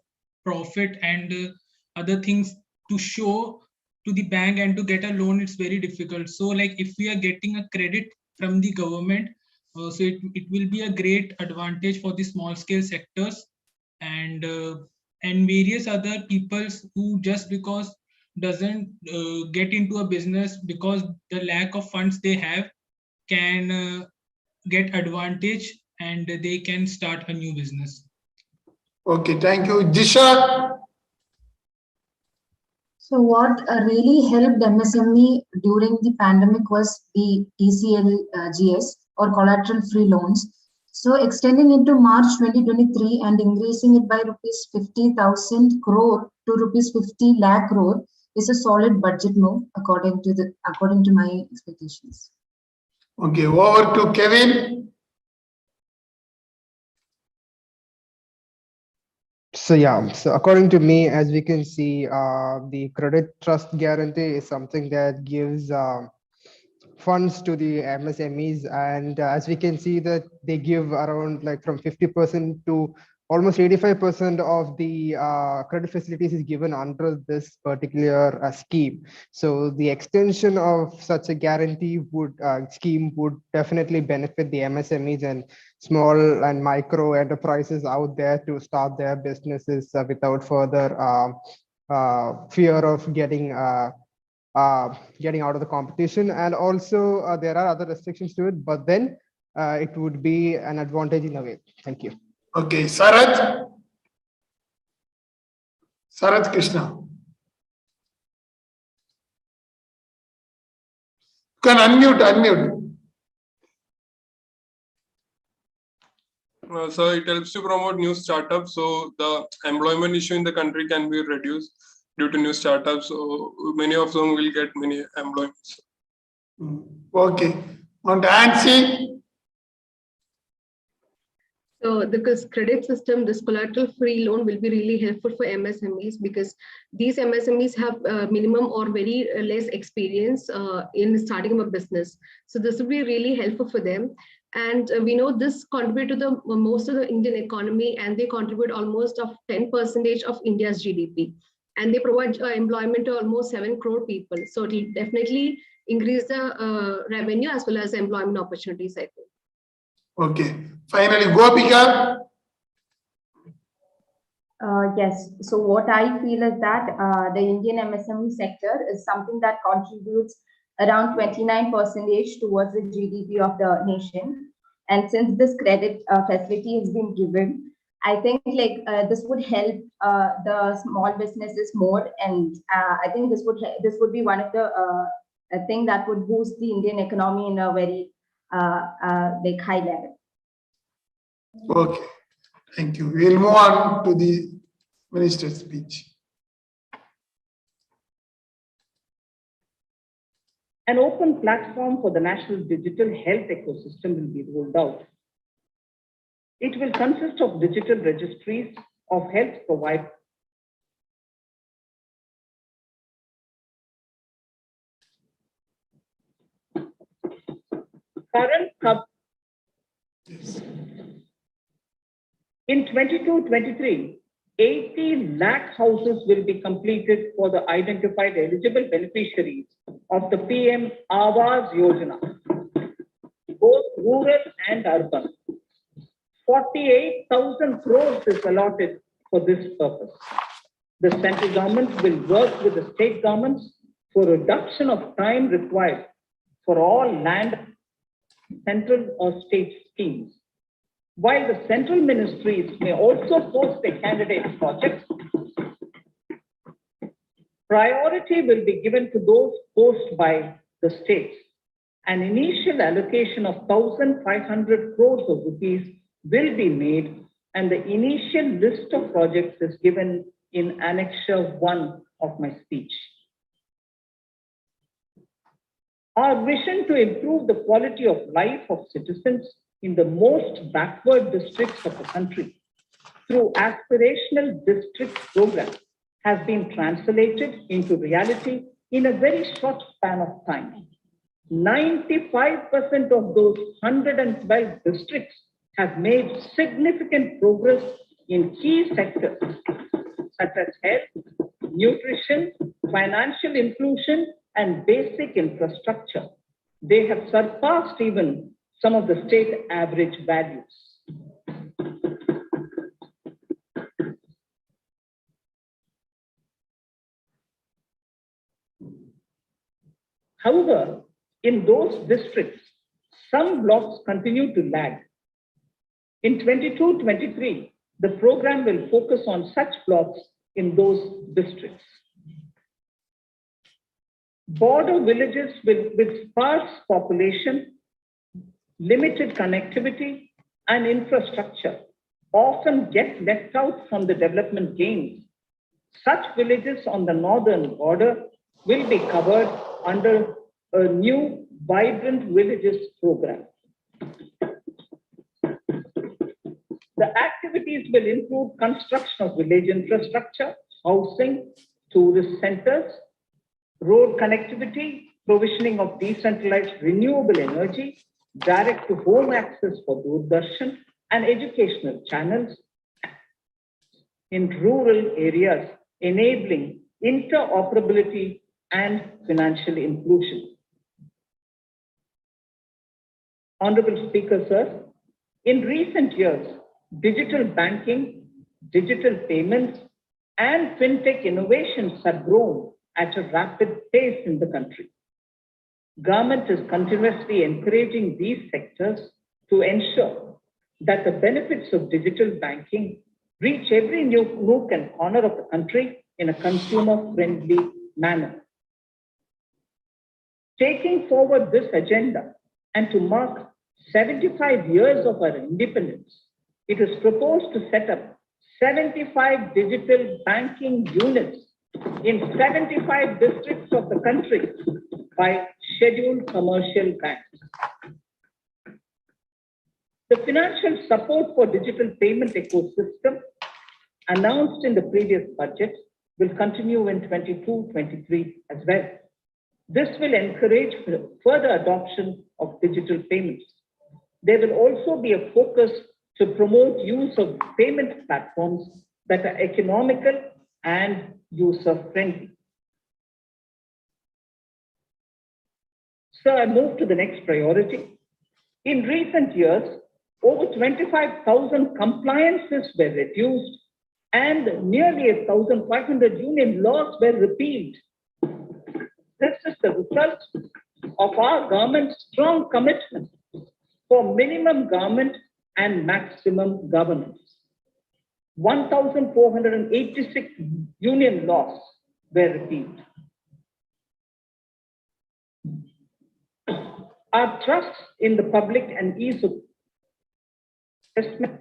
profit and other things to show to the bank, and to get a loan, it's very difficult. So like if we are getting a credit from the government, so it will be a great advantage for the small scale sectors and various other peoples who just because doesn't get into a business because the lack of funds they have can get advantage and they can start a new business. Okay, thank you. Jisha. So what really helped MSME during the pandemic was the ECLGS or collateral free loans. So extending it to March 2023 and increasing it by rupees 50,000 crore to rupees 50 lakh crore is a solid budget move according to my expectations. Okay, over to Kevin. So yeah, so according to me, as we can see, the credit trust guarantee is something that gives funds to the MSMEs, and as we can see that they give around like from 50% to almost 85% of the credit facilities is given under this particular scheme. So the extension of such a guarantee scheme would definitely benefit the MSMEs and small and micro enterprises out there to start their businesses without further fear of getting out of the competition. And also there are other restrictions to it, but then it would be an advantage in a way. Thank you. Okay, Sarath. Sarath Krishna. You can unmute. So it helps to promote new startups, so the employment issue in the country can be reduced due to new startups. So many of them will get many employments. Okay. On Nancy. So the credit system, this collateral-free loan will be really helpful for MSMEs because these MSMEs have minimum or very less experience in starting up a business. So this will be really helpful for them. And we know this contribute to the most of the Indian economy, and they contribute almost of 10% of India's GDP. And they provide employment to almost 7 crore people. So it will definitely increase the revenue as well as employment opportunities, I think. Okay. Finally, Gopika. Yes. So what I feel is that the Indian MSME sector is something that contributes around 29% towards the GDP of the nation. And since this credit facility has been given, I think this would help the small businesses more, and I think this would be one of the thing that would boost the Indian economy in a very high level. Okay, thank you. We'll move on to the minister's speech. An open platform for the national digital health ecosystem will be rolled out. It will consist of digital registries of health providers. In 22-23, 80 lakh houses will be completed for the identified eligible beneficiaries of the PM Awas Yojana, both rural and urban. 48,000 crores is allotted for this purpose. The central government will work with the state governments for reduction of time required for all land, central or state schemes. While the central ministries may also post their candidate projects, priority will be given to those posted by the states. An initial allocation of 1,500 crores of rupees will be made, and the initial list of projects is given in Annexure 1 of my speech. Our vision to improve the quality of life of citizens in the most backward districts of the country through aspirational district program has been translated into reality in a very short span of time. 95% of those 112 districts have made significant progress in key sectors such as health, nutrition, financial inclusion, and basic infrastructure. They have surpassed even some of the state average values. However, in those districts, some blocks continue to lag. In 22-23, the program will focus on such blocks in those districts. Border villages with sparse population, limited connectivity, and infrastructure often get left out from the development gains. Such villages on the northern border will be covered under a new Vibrant Villages program. The activities will include construction of village infrastructure, housing, tourist centers, road connectivity, provisioning of decentralized renewable energy, direct-to-home access for Doordarshan, and educational channels in rural areas, enabling interoperability and financial inclusion. Honorable Speaker, sir, in recent years, digital banking, digital payments, and fintech innovations have grown at a rapid pace in the country. Government is continuously encouraging these sectors to ensure that the benefits of digital banking reach every nook and corner of the country in a consumer-friendly manner. Taking forward this agenda and to mark 75 years of our independence, it is proposed to set up 75 digital banking units in 75 districts of the country by scheduled commercial banks. The financial support for digital payment ecosystem announced in the previous budget will continue in 22-23 as well. This will encourage further adoption of digital payments. There will also be a focus to promote use of payment platforms that are economical and user-friendly. So I move to the next priority. In recent years, over 25,000 compliances were reduced and nearly 1,500 union laws were repealed. This is the result of our government's strong commitment for minimum government and maximum governance. 1,486 union laws were repealed. Our trust in the public and ease of assessment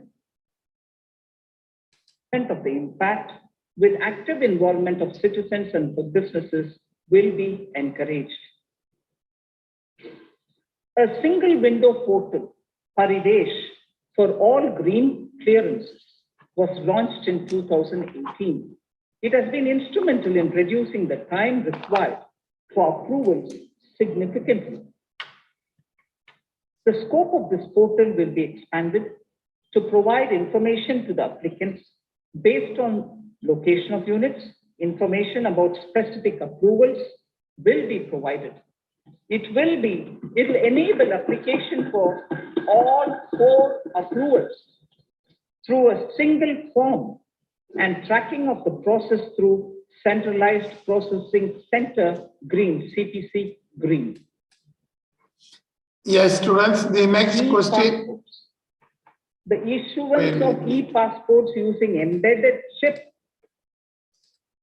of the impact with active involvement of citizens and businesses will be encouraged. A single window portal, Paridesh, for all green clearances was launched in 2018. It has been instrumental in reducing the time required for approvals significantly. The scope of this portal will be expanded to provide information to the applicants based on location of units. Information about specific approvals will be provided. It will enable application for all 4 approvals through a single form and tracking of the process through Centralized Processing Center Green, CPC Green. Yes, students, the next question. The issuance of e-passports using embedded chip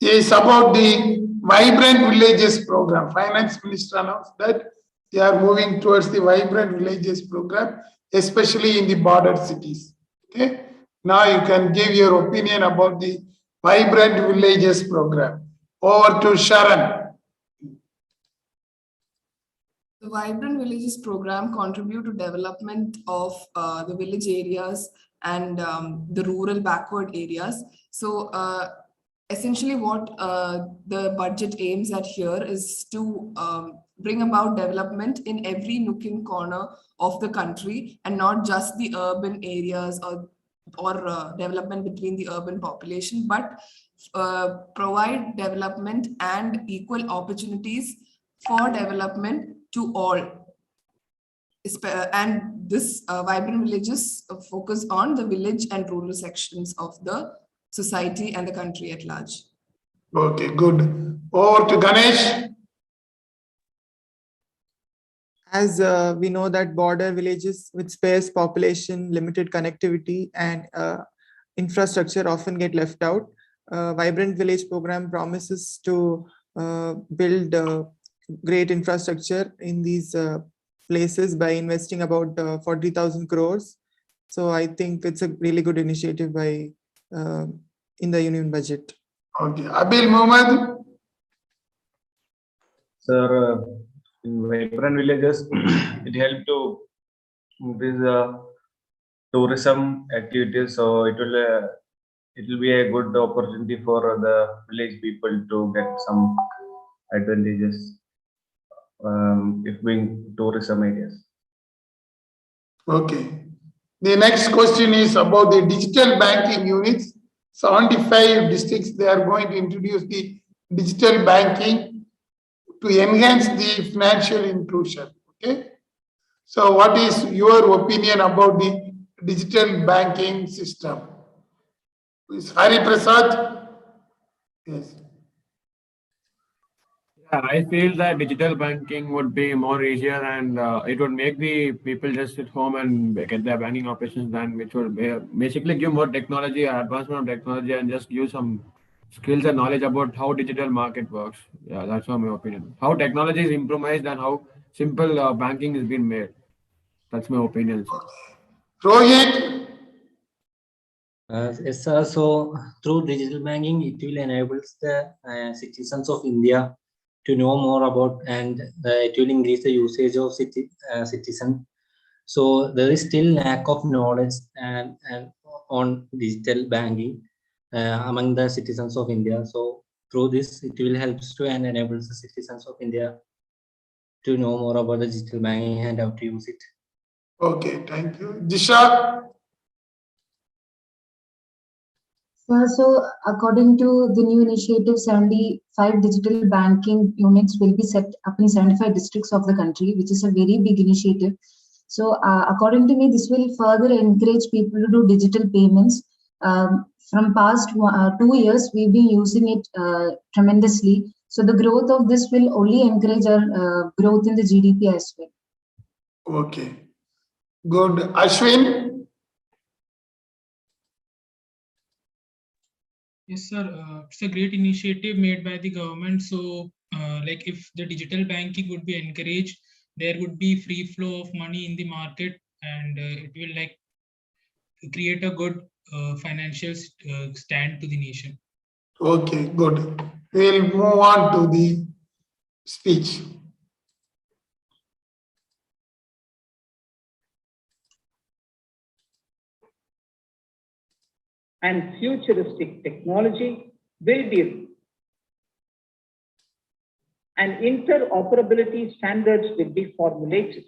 is about the Vibrant Villages program. Finance Minister announced that they are moving towards the Vibrant Villages program, especially in the border cities. Okay. Now you can give your opinion about the Vibrant Villages program. Over to Sharon. The Vibrant Villages program contribute to development of the village areas and the rural backward areas. So essentially what the budget aims at here is to bring about development in every nook and corner of the country and not just the urban areas or development between the urban population, but provide development and equal opportunities for development to all. And this Vibrant Villages focus on the village and rural sections of the society and the country at large. Okay, good. Over to Ganesh. As we know that border villages with sparse population, limited connectivity and infrastructure often get left out. Vibrant Village program promises to build great infrastructure in these places by investing about 40,000 crores. So I think it's a really good initiative by in the union budget. Okay, Abil Mohammed. Sir, in Vibrant Villages, it helped to increase tourism activities. So it will be a good opportunity for the village people to get some advantages if being tourism areas. Okay. The next question is about the digital banking units. 75 districts, they are going to introduce the digital banking to enhance the financial inclusion. Okay. So what is your opinion about the digital banking system? Is Hari Prasad? Yes. Yeah, I feel that digital banking would be more easier and it would make the people just sit home and get their banking operations done, which would basically give more technology, advancement of technology, and just give some skills and knowledge about how digital market works. Yeah, that's my opinion. How technology is improvised and how simple banking is being made. That's my opinion, sir. Rohit, Yes, sir. So through digital banking, it will enable the citizens of India to know more about, and it will increase the usage of citizen. So there is still lack of knowledge and on digital banking among the citizens of India. So through this, it will help to and enable the citizens of India to know more about the digital banking and how to use it. okay, thank you. Disha, So, according to the new initiative, 75 digital banking units will be set up in 75 districts of the country, which is a very big initiative. So, according to me, this will further encourage people to do digital payments. From past 2 years, we've been using it tremendously. So, the growth of this will only encourage our growth in the GDP as well. okay, good. Ashwin, Yes, sir. It's a great initiative made by the government. So, like if the digital banking would be encouraged, there would be free flow of money in the market, and it will like create a good financial stand to the nation. okay, good. We'll move on to the speech. And futuristic technology will be, and interoperability standards will be formulated.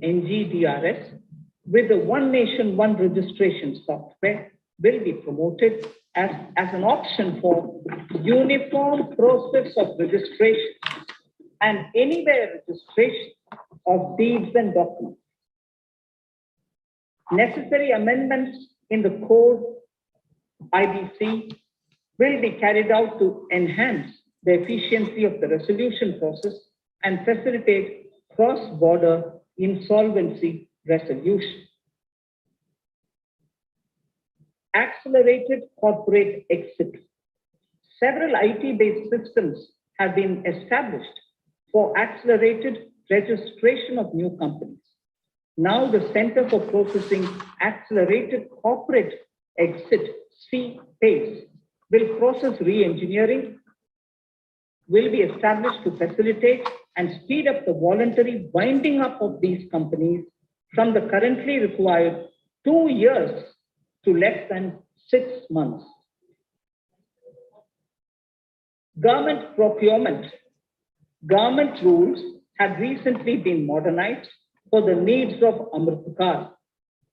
NGDRS with the One Nation, One Registration software will be promoted as an option for uniform process of registration and anywhere registration of deeds and documents. Necessary amendments in the code IBC will be carried out to enhance the efficiency of the resolution process and facilitate cross-border insolvency resolution. Accelerated corporate exit. Several IT-based systems have been established for accelerated registration of new companies. Now the Center for Processing Accelerated Corporate Exit, CPACE, will process re-engineering, will be established to facilitate and speed up the voluntary winding up of these companies from the currently required 2 years to less than 6 months. Government procurement. Government rules have recently been modernized for the needs of Amritkal.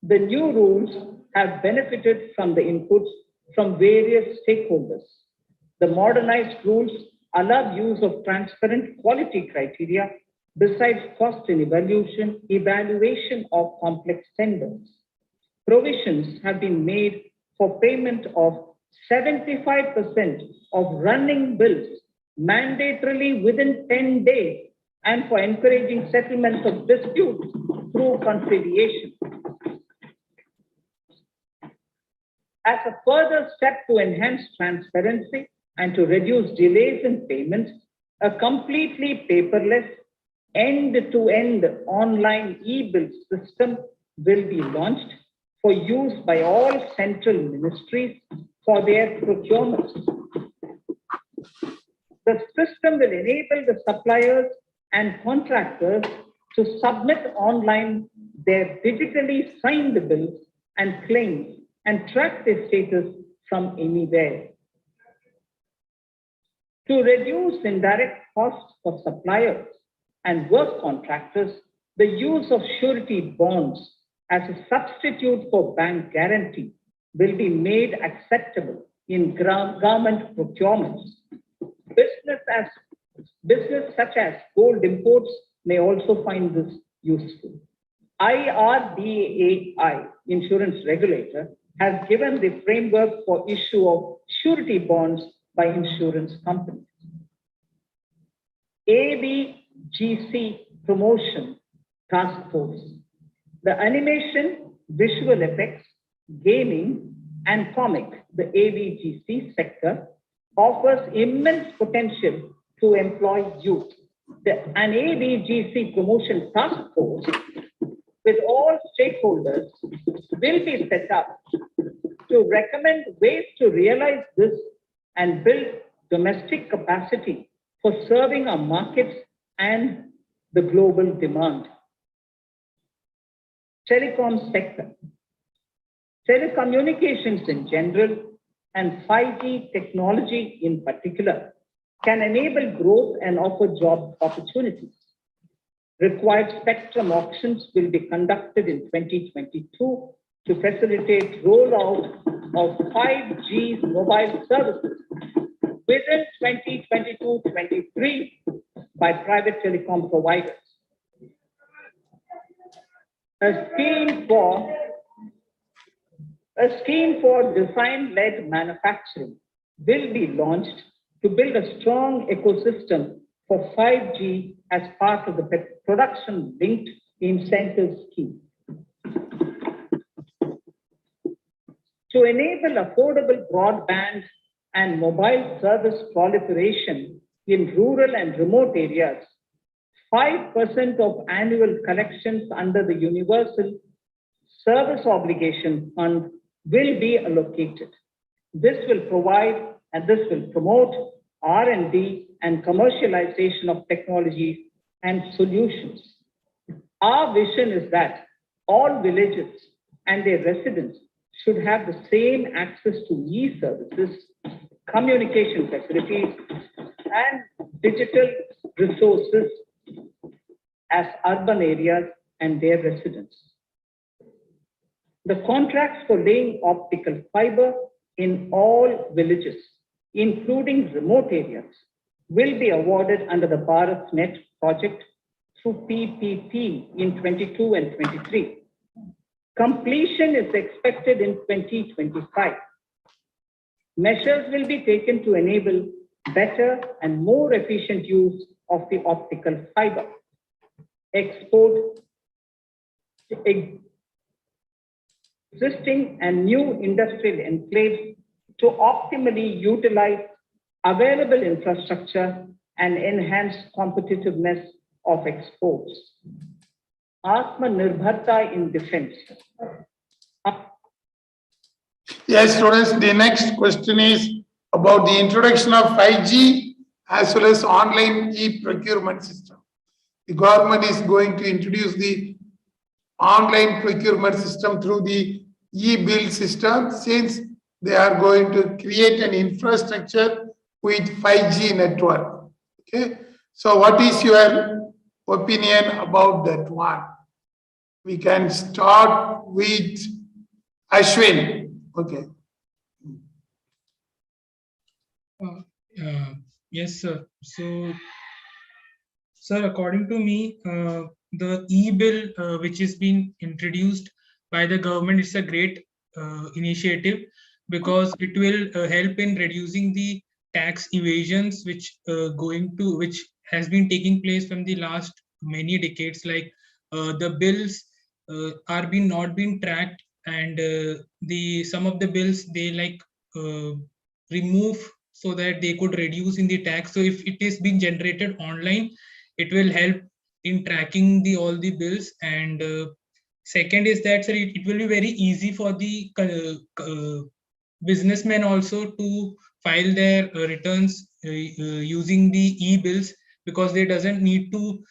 The new rules have benefited from the inputs from various stakeholders. The modernized rules allow use of transparent quality criteria besides cost and evaluation of complex tenders. Provisions have been made for payment of 75% of running bills mandatorily within 10 days and for encouraging settlement of disputes through conciliation. As a further step to enhance transparency and to reduce delays in payments, a completely paperless, end-to-end online e-bill system will be launched for use by all central ministries for their procurements. The system will enable the suppliers and contractors to submit online their digitally signed bills and claims and track their status from anywhere. To reduce indirect costs for suppliers and work contractors, the use of surety bonds as a substitute for bank guarantee will be made acceptable in government procurements. Business such as gold imports may also find this useful. IRDAI, insurance regulator, has given the framework for issue of surety bonds by insurance companies. ABGC Promotion Task Force. The animation, visual effects, gaming, and comic, the ABGC sector, offers immense potential to employ youth. An ABGC Promotion Task Force with all stakeholders will be set up to recommend ways to realize this and build domestic capacity for serving our markets and the global demand. Telecom sector. Telecommunications in general and 5G technology in particular can enable growth and offer job opportunities. Required spectrum auctions will be conducted in 2022 to facilitate rollout of 5G mobile services within 2022-23 by private telecom providers. A scheme for design-led manufacturing will be launched to build a strong ecosystem for 5G as part of the production-linked incentive scheme. To enable affordable broadband and mobile service proliferation in rural and remote areas, 5% of annual collections under the Universal Service Obligation Fund will be allocated. This will provide and this will promote R&D and commercialization of technologies and solutions. Our vision is that all villages and their residents should have the same access to e-services, communication facilities, and digital resources as urban areas and their residents. The contracts for laying optical fiber in all villages, including remote areas, will be awarded under the BharatNet project through PPP in 22 and 23. Completion is expected in 2025. Measures will be taken to enable better and more efficient use of the optical fiber. Export existing and new industrial enclaves to optimally utilize available infrastructure and enhance competitiveness of exports. Atmanirbharta in defense. Yes, students, the next question is about the introduction of 5G as well as online e-procurement system. The government is going to introduce the online procurement system through the e-bill system, since they are going to create an infrastructure with 5G network. Okay, so what is your opinion about that one? We can start with Ashwin. Okay. Yes, sir. So, sir, according to me, the e-bill which is being introduced by the government is a great initiative, because it will help in reducing the tax evasions which has been taking place from the last many decades. Like the bills are not being tracked, and some of the bills they remove so that they could reduce in the tax. So if it is being generated online, it will help in tracking all the bills. And second is that, sir, it will be very easy for the businessmen also to file their returns using the e-bills, because they doesn't need to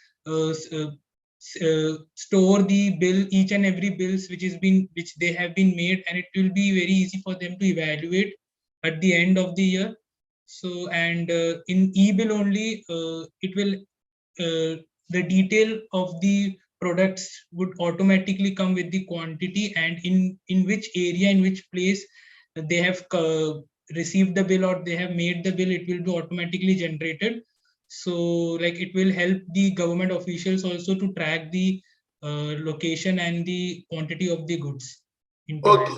store the bill, each and every bills which they have been made, and it will be very easy for them to evaluate at the end of the year. So, and in e-bill only, it will the detail of the products would automatically come with the quantity, and in which area, in which place they have received the bill or they have made the bill, it will be automatically generated. So like it will help the government officials also to track the location and the quantity of the goods. Okay.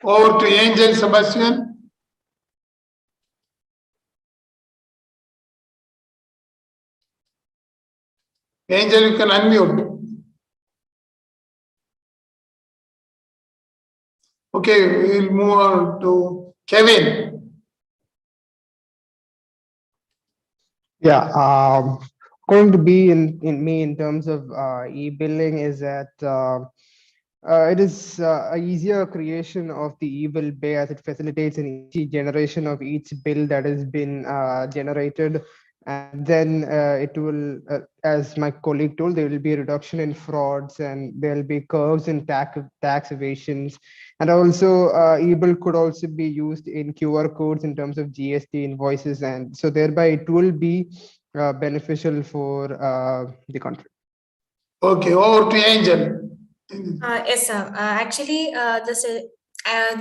Over to Angel Sebastian. Angel, you can unmute. Okay, we'll move on to Kevin. Yeah, going to be in terms of e-billing is that it is a easier creation of the e-bill bay as it facilitates an easy generation of each bill that has been generated. And then it will, as my colleague told, there will be a reduction in frauds and there will be curves in tax evasions. And also e-bill could also be used in QR codes in terms of GST invoices. And so thereby it will be beneficial for the country. Okay, over to Angel. Yes, sir. Actually, the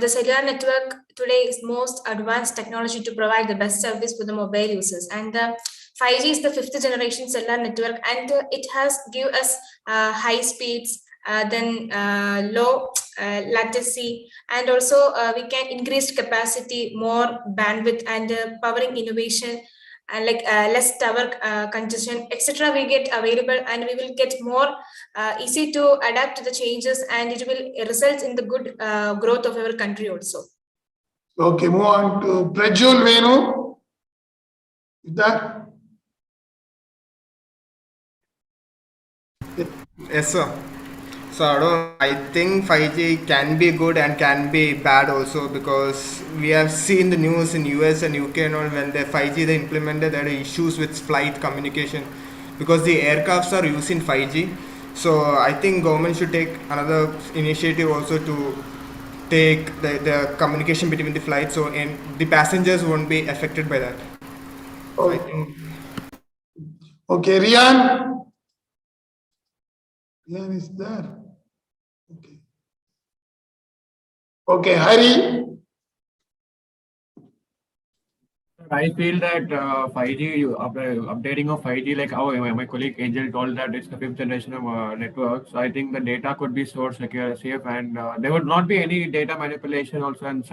cellular network today is most advanced technology to provide the best service for the mobile users. And the 5G is the fifth generation cellular network, and it has give us high speeds, then low latency, and also we can increase capacity, more bandwidth, and powering innovation, and like less tower congestion, etc. We get available, and we will get more easy to adapt to the changes, and it will result in the good growth of our country also. Okay, move on to Prajul Venu. Is that? Yes, sir. So I think 5G can be good and can be bad also, because we have seen the news in US and UK and all, when the 5G they implemented, there are issues with flight communication because the aircrafts are using 5G. So I think government should take another initiative also to take the communication between the flights, so and the passengers won't be affected by that. So I think. Okay, Rian. Rian is there. Okay. Okay, Hari. I feel that 5G, updating of 5G, like how my colleague Angel told that it's the fifth generation of network. So I think the data could be stored secure, safe, and there would not be any data manipulation also, and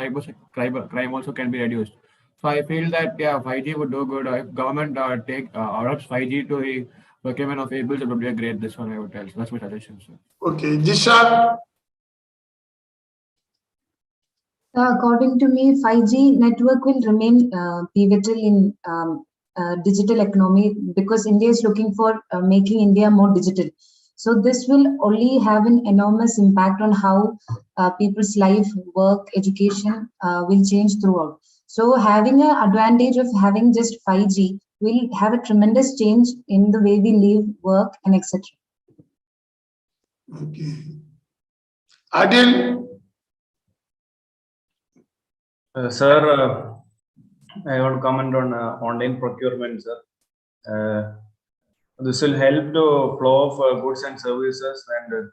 crime also can be reduced. So I feel that, yeah, 5G would do good. If government adopts 5G to the procurement of vehicles, it would be a great, this one I would tell. So that's my suggestion, sir. Okay, Jisha. According to me, 5G network will remain pivotal in digital economy, because India is looking for making India more digital. So this will only have an enormous impact on how people's life, work, education will change throughout. So having an advantage of having just 5G will have a tremendous change in the way we live, work, and etc. Okay. Adil. Sir, I want to comment on online procurement, sir. This will help to flow of goods and services, and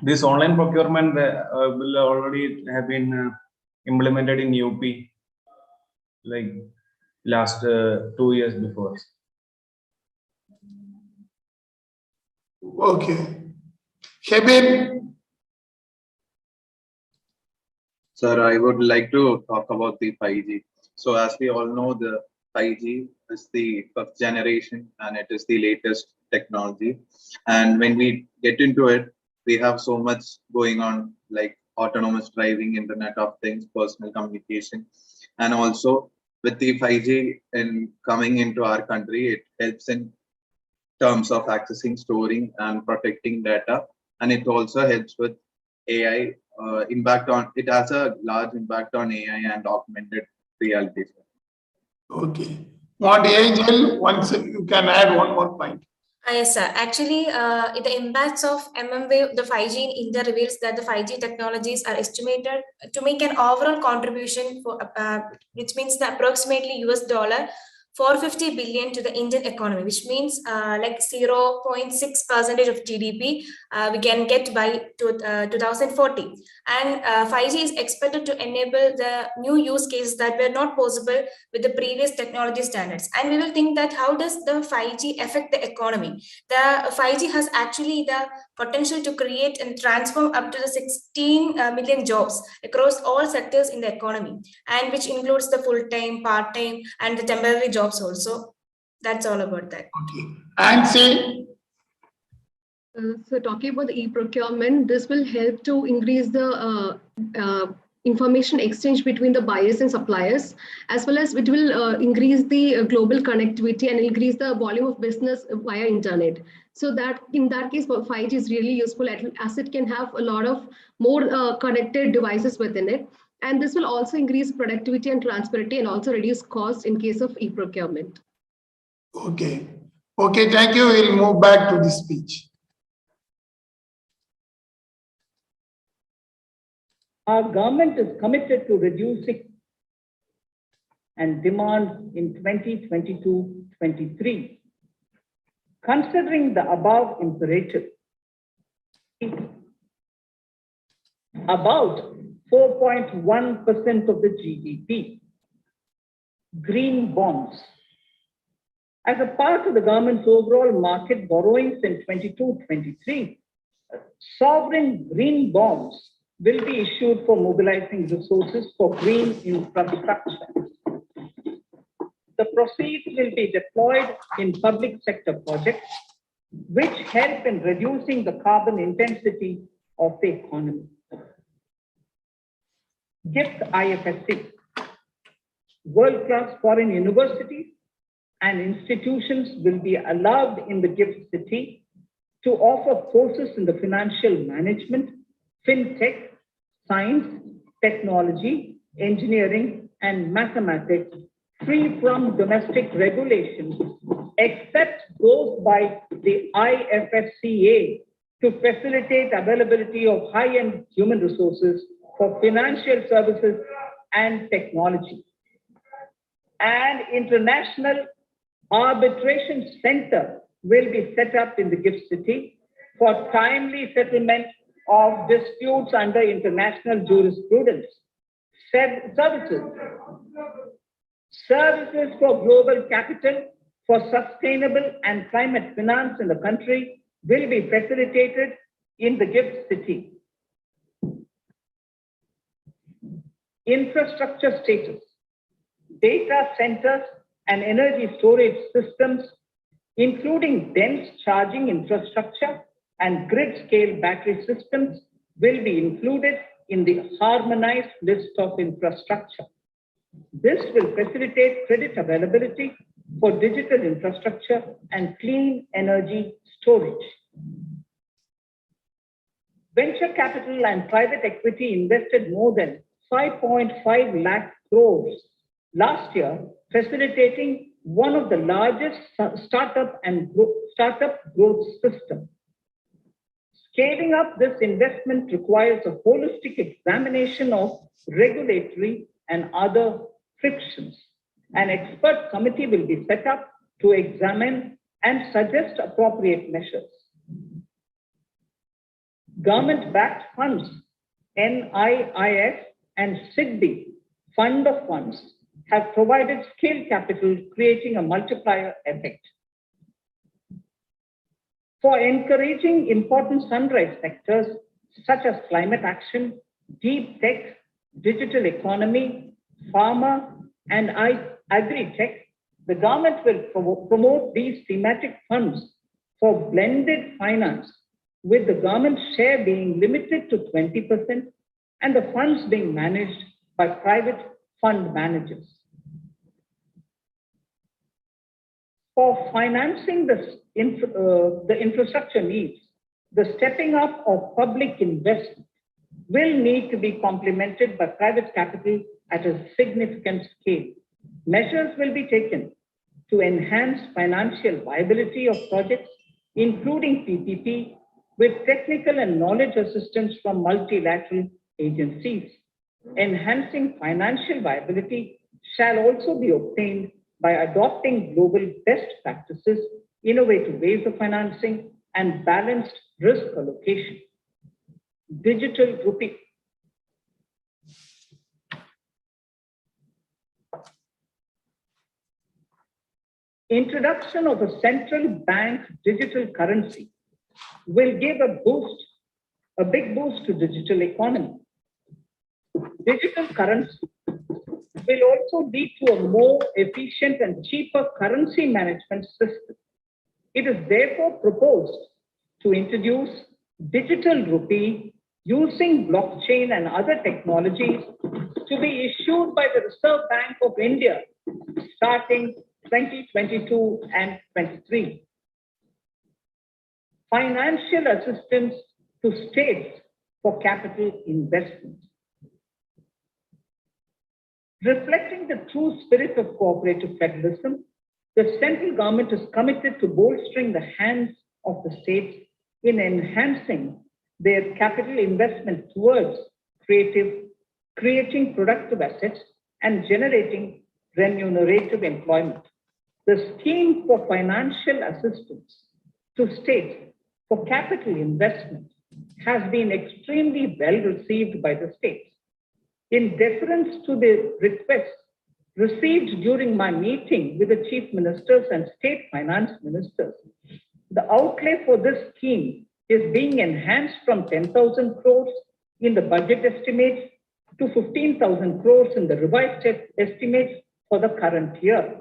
this online procurement will already have been implemented in UP, like last 2 years before. Okay. Kevin. Sir, I would like to talk about the 5G. So as we all know, the 5G is the fifth generation and it is the latest technology. And when we get into it, we have so much going on, like autonomous driving, Internet of Things, personal communication. And also with the 5G in coming into our country, it helps in terms of accessing, storing, and protecting data. And it also helps with AI impact on, it has a large impact on AI and augmented reality. Okay. Want Angel, once you can add one more point. Yes, sir. Actually, the impacts of wave, the 5G in India reveals that the 5G technologies are estimated to make an overall contribution for, which means the approximately US$ 450 billion to the Indian economy, which means like 0.6% of GDP we can get by 2040. And 5G is expected to enable the new use cases that were not possible with the previous technology standards. And we will think that how does the 5G affect the economy? The 5G has actually the potential to create and transform up to the 16 million jobs across all sectors in the economy, and which includes the full-time, part-time, and the temporary jobs also. That's all about that. And say, So talking about the e-procurement, this will help to increase the information exchange between the buyers and suppliers, as well as it will increase the global connectivity and increase the volume of business via internet. So that in that case, 5G is really useful as it can have a lot of more connected devices within it. And this will also increase productivity and transparency and also reduce cost in case of e-procurement. okay. Okay, thank you. We'll move back to the speech. Our government is committed to reducing and demand in 2022-23. Considering the above imperative, about 4.1% of the GDP, green bonds. As a part of the government's overall market borrowings in 22-23, sovereign green bonds will be issued for mobilizing resources for green infrastructure. The proceeds will be deployed in public sector projects, which help in reducing the carbon intensity of the economy. GIFT IFSC, world-class foreign universities and institutions will be allowed in the GIFT city to offer courses in the financial management, fintech, science, technology, engineering, and mathematics, free from domestic regulations, except those by the IFSCA to facilitate availability of high-end human resources for financial services and technology. An international arbitration center will be set up in the GIFT city for timely settlement of disputes under international jurisprudence. Services for global capital for sustainable and climate finance in the country will be facilitated in the GIFT city. Infrastructure status, data centers and energy storage systems, including dense charging infrastructure and grid-scale battery systems, will be included in the harmonized list of infrastructure. This will facilitate credit availability for digital infrastructure and clean energy storage. Venture capital and private equity invested more than 5.5 lakh crores last year, facilitating one of the largest startup growth systems. Scaling up this investment requires a holistic examination of regulatory and other frictions. An expert committee will be set up to examine and suggest appropriate measures. Government-backed funds, NIIF and SIDBI fund of funds, have provided scale capital, creating a multiplier effect. For encouraging important sunrise sectors such as climate action, deep tech, digital economy, pharma, and agri-tech, the government will promote these thematic funds for blended finance, with the government share being limited to 20% and the funds being managed by private fund managers. For financing the infrastructure needs, the stepping up of public investment will need to be complemented by private capital at a significant scale. Measures will be taken to enhance financial viability of projects, including PPP, with technical and knowledge assistance from multilateral agencies. Enhancing financial viability shall also be obtained by adopting global best practices, innovative ways of financing, and balanced risk allocation. Digital rupee. Introduction of a central bank digital currency will give a big boost to digital economy. Digital currency will also lead to a more efficient and cheaper currency management system. It is therefore proposed to introduce digital rupee using blockchain and other technologies to be issued by the Reserve Bank of India starting 2022 and 23. Financial assistance to states for capital investment. Reflecting the true spirit of cooperative federalism, the central government is committed to bolstering the hands of the states in enhancing their capital investment towards creating productive assets and generating remunerative employment. The scheme for financial assistance to states for capital investment has been extremely well received by the states. In deference to the requests received during my meeting with the chief ministers and state finance ministers, the outlay for this scheme is being enhanced from 10,000 crores in the budget estimates to 15,000 crores in the revised estimates for the current year.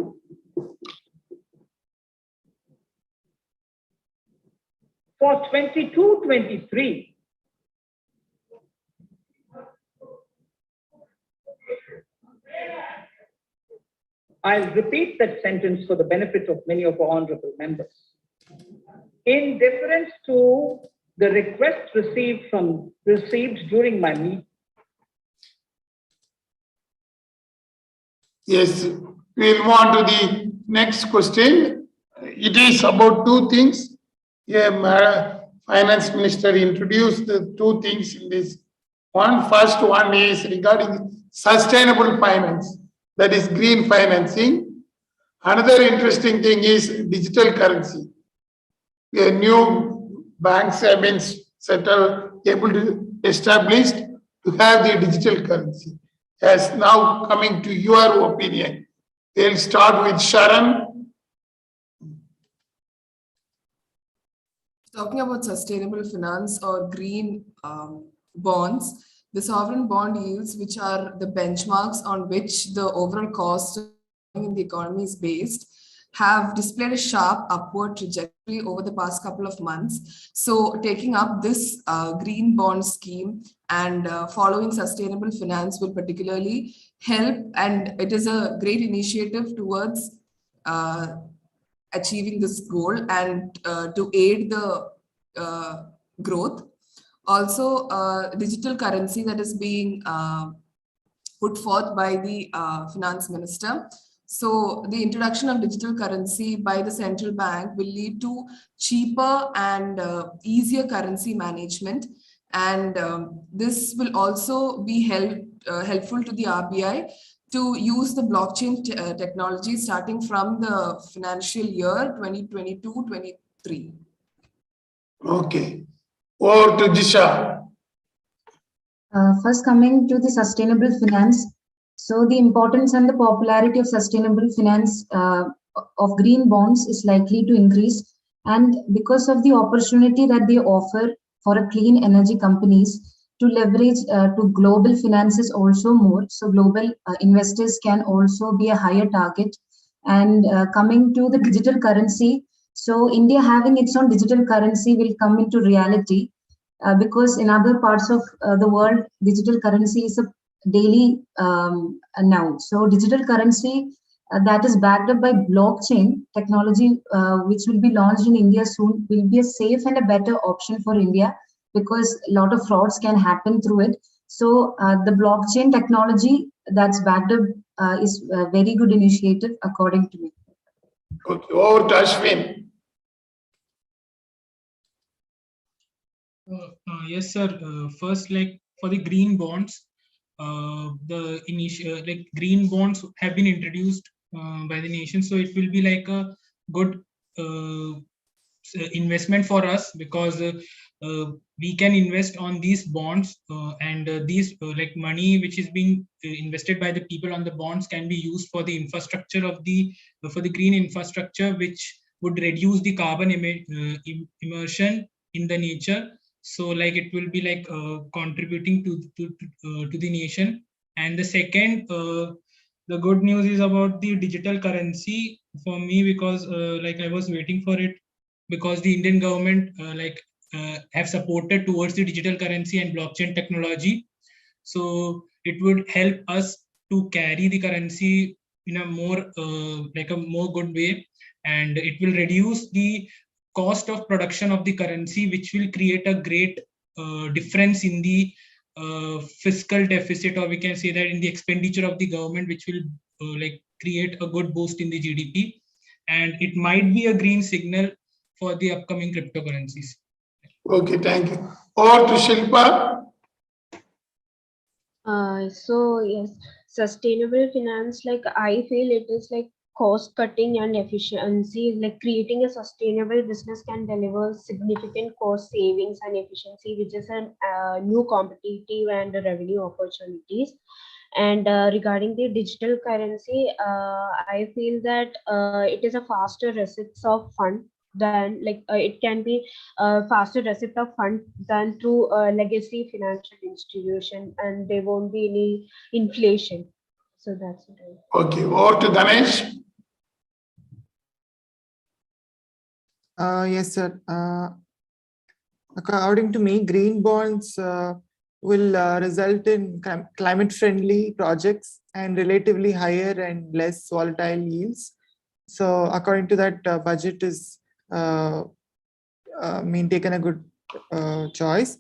For 22-23, I'll repeat that sentence for the benefit of many of our honorable members. In deference to the request received during my meeting. Yes, we'll move on to the next question. It is about two things. Yeah, Finance Minister introduced the two things in this. First one is regarding sustainable finance, that is green financing. Another interesting thing is digital currency. New banks have been able to establish to have the digital currency. As now coming to your opinion, we'll start with Sharon. Talking about sustainable finance or green bonds, the sovereign bond yields, which are the benchmarks on which the overall cost in the economy is based, have displayed a sharp upward trajectory over the past couple of months. So taking up this green bond scheme and following sustainable finance will particularly help, and it is a great initiative towards achieving this goal and to aid the growth. Also, digital currency that is being put forth by the finance minister. So the introduction of digital currency by the central bank will lead to cheaper and easier currency management. And this will also be helpful to the RBI to use the blockchain technology starting from the financial year 2022-23. Okay. Over to Jisha. First, coming to the sustainable finance. So the importance and the popularity of sustainable finance of green bonds is likely to increase. And because of the opportunity that they offer for a clean energy companies to leverage to global finances also more. So global investors can also be a higher target. And coming to the digital currency. So India having its own digital currency will come into reality because in other parts of the world, digital currency is a daily now. So digital currency that is backed up by blockchain technology, which will be launched in India soon, will be a safe and a better option for India because a lot of frauds can happen through it. So the blockchain technology that's backed up is a very good initiative according to me. Okay, over to Ashwin. Yes, sir. First, like for the green bonds, the initial green bonds have been introduced by the nation, so it will be like a good investment for us because we can invest on these bonds and these like money which is being invested by the people on the bonds can be used for the infrastructure of the for the green infrastructure, which would reduce the carbon immersion in the nature. So like it will be like contributing to the nation. And the second, the good news is about the digital currency for me, because like I was waiting for it, because the Indian government have supported towards the digital currency and blockchain technology. So it would help us to carry the currency in a more like a more good way, and it will reduce the cost of production of the currency, which will create a great difference in the fiscal deficit, or we can say that in the expenditure of the government, which will like create a good boost in the GDP, and it might be a green signal for the upcoming cryptocurrencies. Okay, thank you. Over to Shilpa. So yes, sustainable finance, like I feel it is like cost cutting and efficiency, like creating a sustainable business can deliver significant cost savings and efficiency, which is a new competitive and revenue opportunities. And regarding the digital currency, I feel that it is a faster receipts of fund than like it can be faster receipt of fund than through a legacy financial institution, and there won't be any inflation. So that's it. Okay, over to Ganesh. Yes, sir. According to me, green bonds will result in climate-friendly projects and relatively higher and less volatile yields. So, according to that, budget is taken a good choice,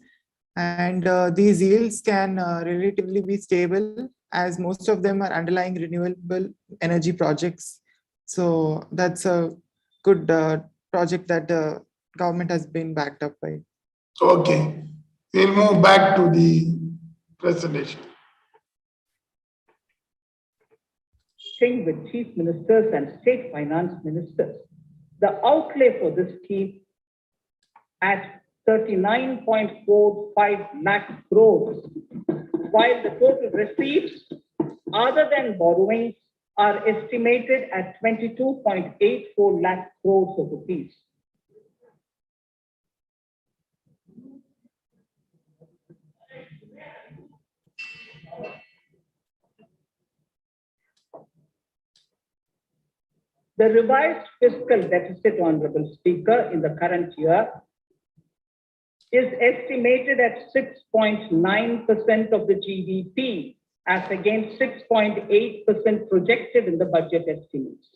and these yields can relatively be stable, as most of them are underlying renewable energy projects. So that's a good project that the government has been backed up by. Okay, we'll move back to the presentation. With chief ministers and state finance ministers, the outlay for this scheme at 39.45 lakh crores, while the total receipts other than borrowings are estimated at 22.84 lakh crores of rupees. The revised fiscal deficit, Honorable Speaker, in the current year is estimated at 6.9% of the GDP, as against 6.8% projected in the budget estimates.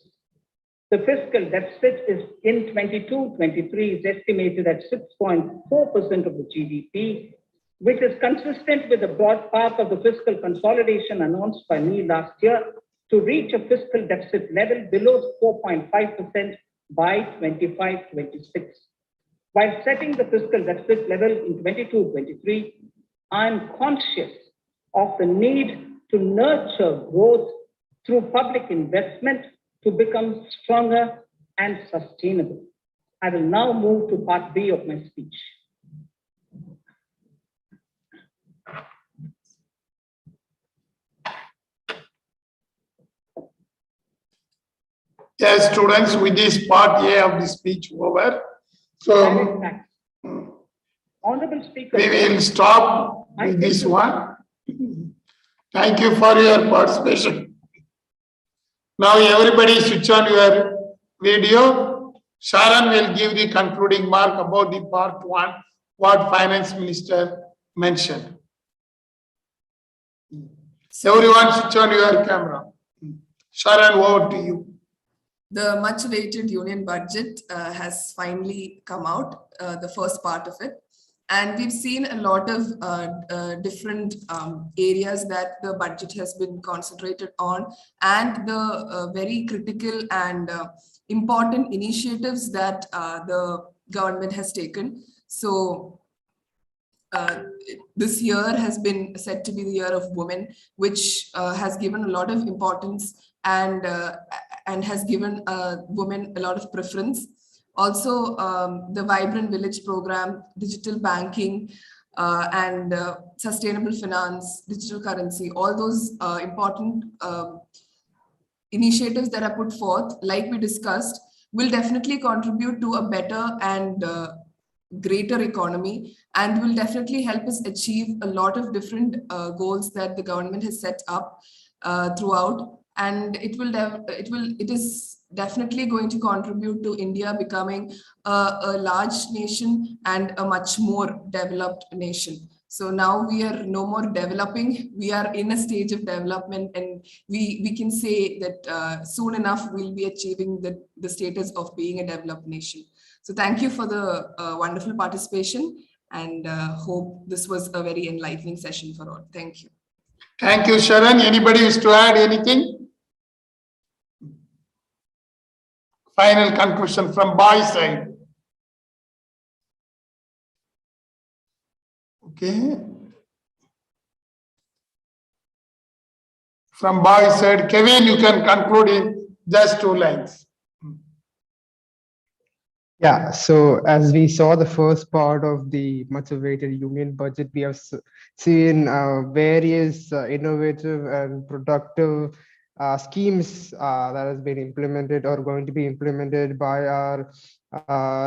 The fiscal deficit is in 22-23 is estimated at 6.4% of the GDP, which is consistent with the broad path of the fiscal consolidation announced by me last year to reach a fiscal deficit level below 4.5% by 25-26. While setting the fiscal deficit level in 22-23, I am conscious of the need to nurture growth through public investment to become stronger and sustainable. I will now move to part B of my speech. Yes, students, with this part A of the speech over. So, Honorable Speaker, we will stop with this one. Thank you for your participation. Now, everybody switch on your video. Sharon will give the concluding mark about the part one, what Finance Minister mentioned. Everyone switch on your camera. Sharon, over to you. The much-awaited union budget has finally come out, the first part of it. And we've seen a lot of different areas that the budget has been concentrated on, and the very critical and important initiatives that the government has taken. So this year has been said to be the year of women, which has given a lot of importance and has given women a lot of preference. Also, the Vibrant Village program, digital banking, and sustainable finance, digital currency, all those important initiatives that are put forth, like we discussed, will definitely contribute to a better and greater economy, and will definitely help us achieve a lot of different goals that the government has set up throughout. And it is definitely going to contribute to India becoming a large nation and a much more developed nation. So now we are no more developing, we are in a stage of development, and we can say that soon enough we'll be achieving the status of being a developed nation. So thank you for the wonderful participation, and hope this was a very enlightening session for all. Thank you. Thank you, Sharon. Anybody wish to add anything? Final conclusion from boys' side. Okay. From boys' side, Kevin, you can conclude in just 2 lines. Yeah, so as we saw the first part of the much awaited union budget, we have seen various innovative and productive schemes that has been implemented or going to be implemented by our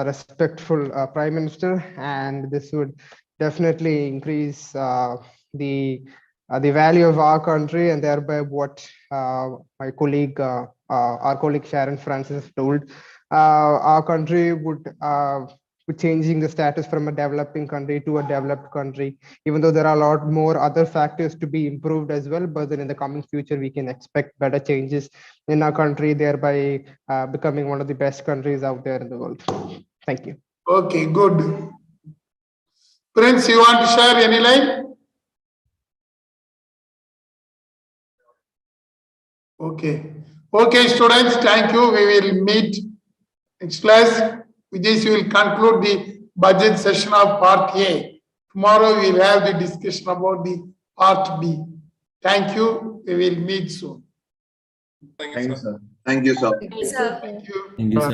respectful Prime Minister, and this would definitely increase the value of our country, and thereby what my colleague, our colleague Sharon Francis told. Our country would be changing the status from a developing country to a developed country, even though there are a lot more other factors to be improved as well. But then in the coming future, we can expect better changes in our country, thereby becoming one of the best countries out there in the world. Thank you. Okay, good. Prince, you want to share any line? Okay. Okay, students, thank you. We will meet next class. With this, we will conclude the budget session of part A. Tomorrow, we will have the discussion about the part B. Thank you. We will meet soon. Thank you, sir. Thank you, sir. Thank you, sir. Thank you. Thank you, sir.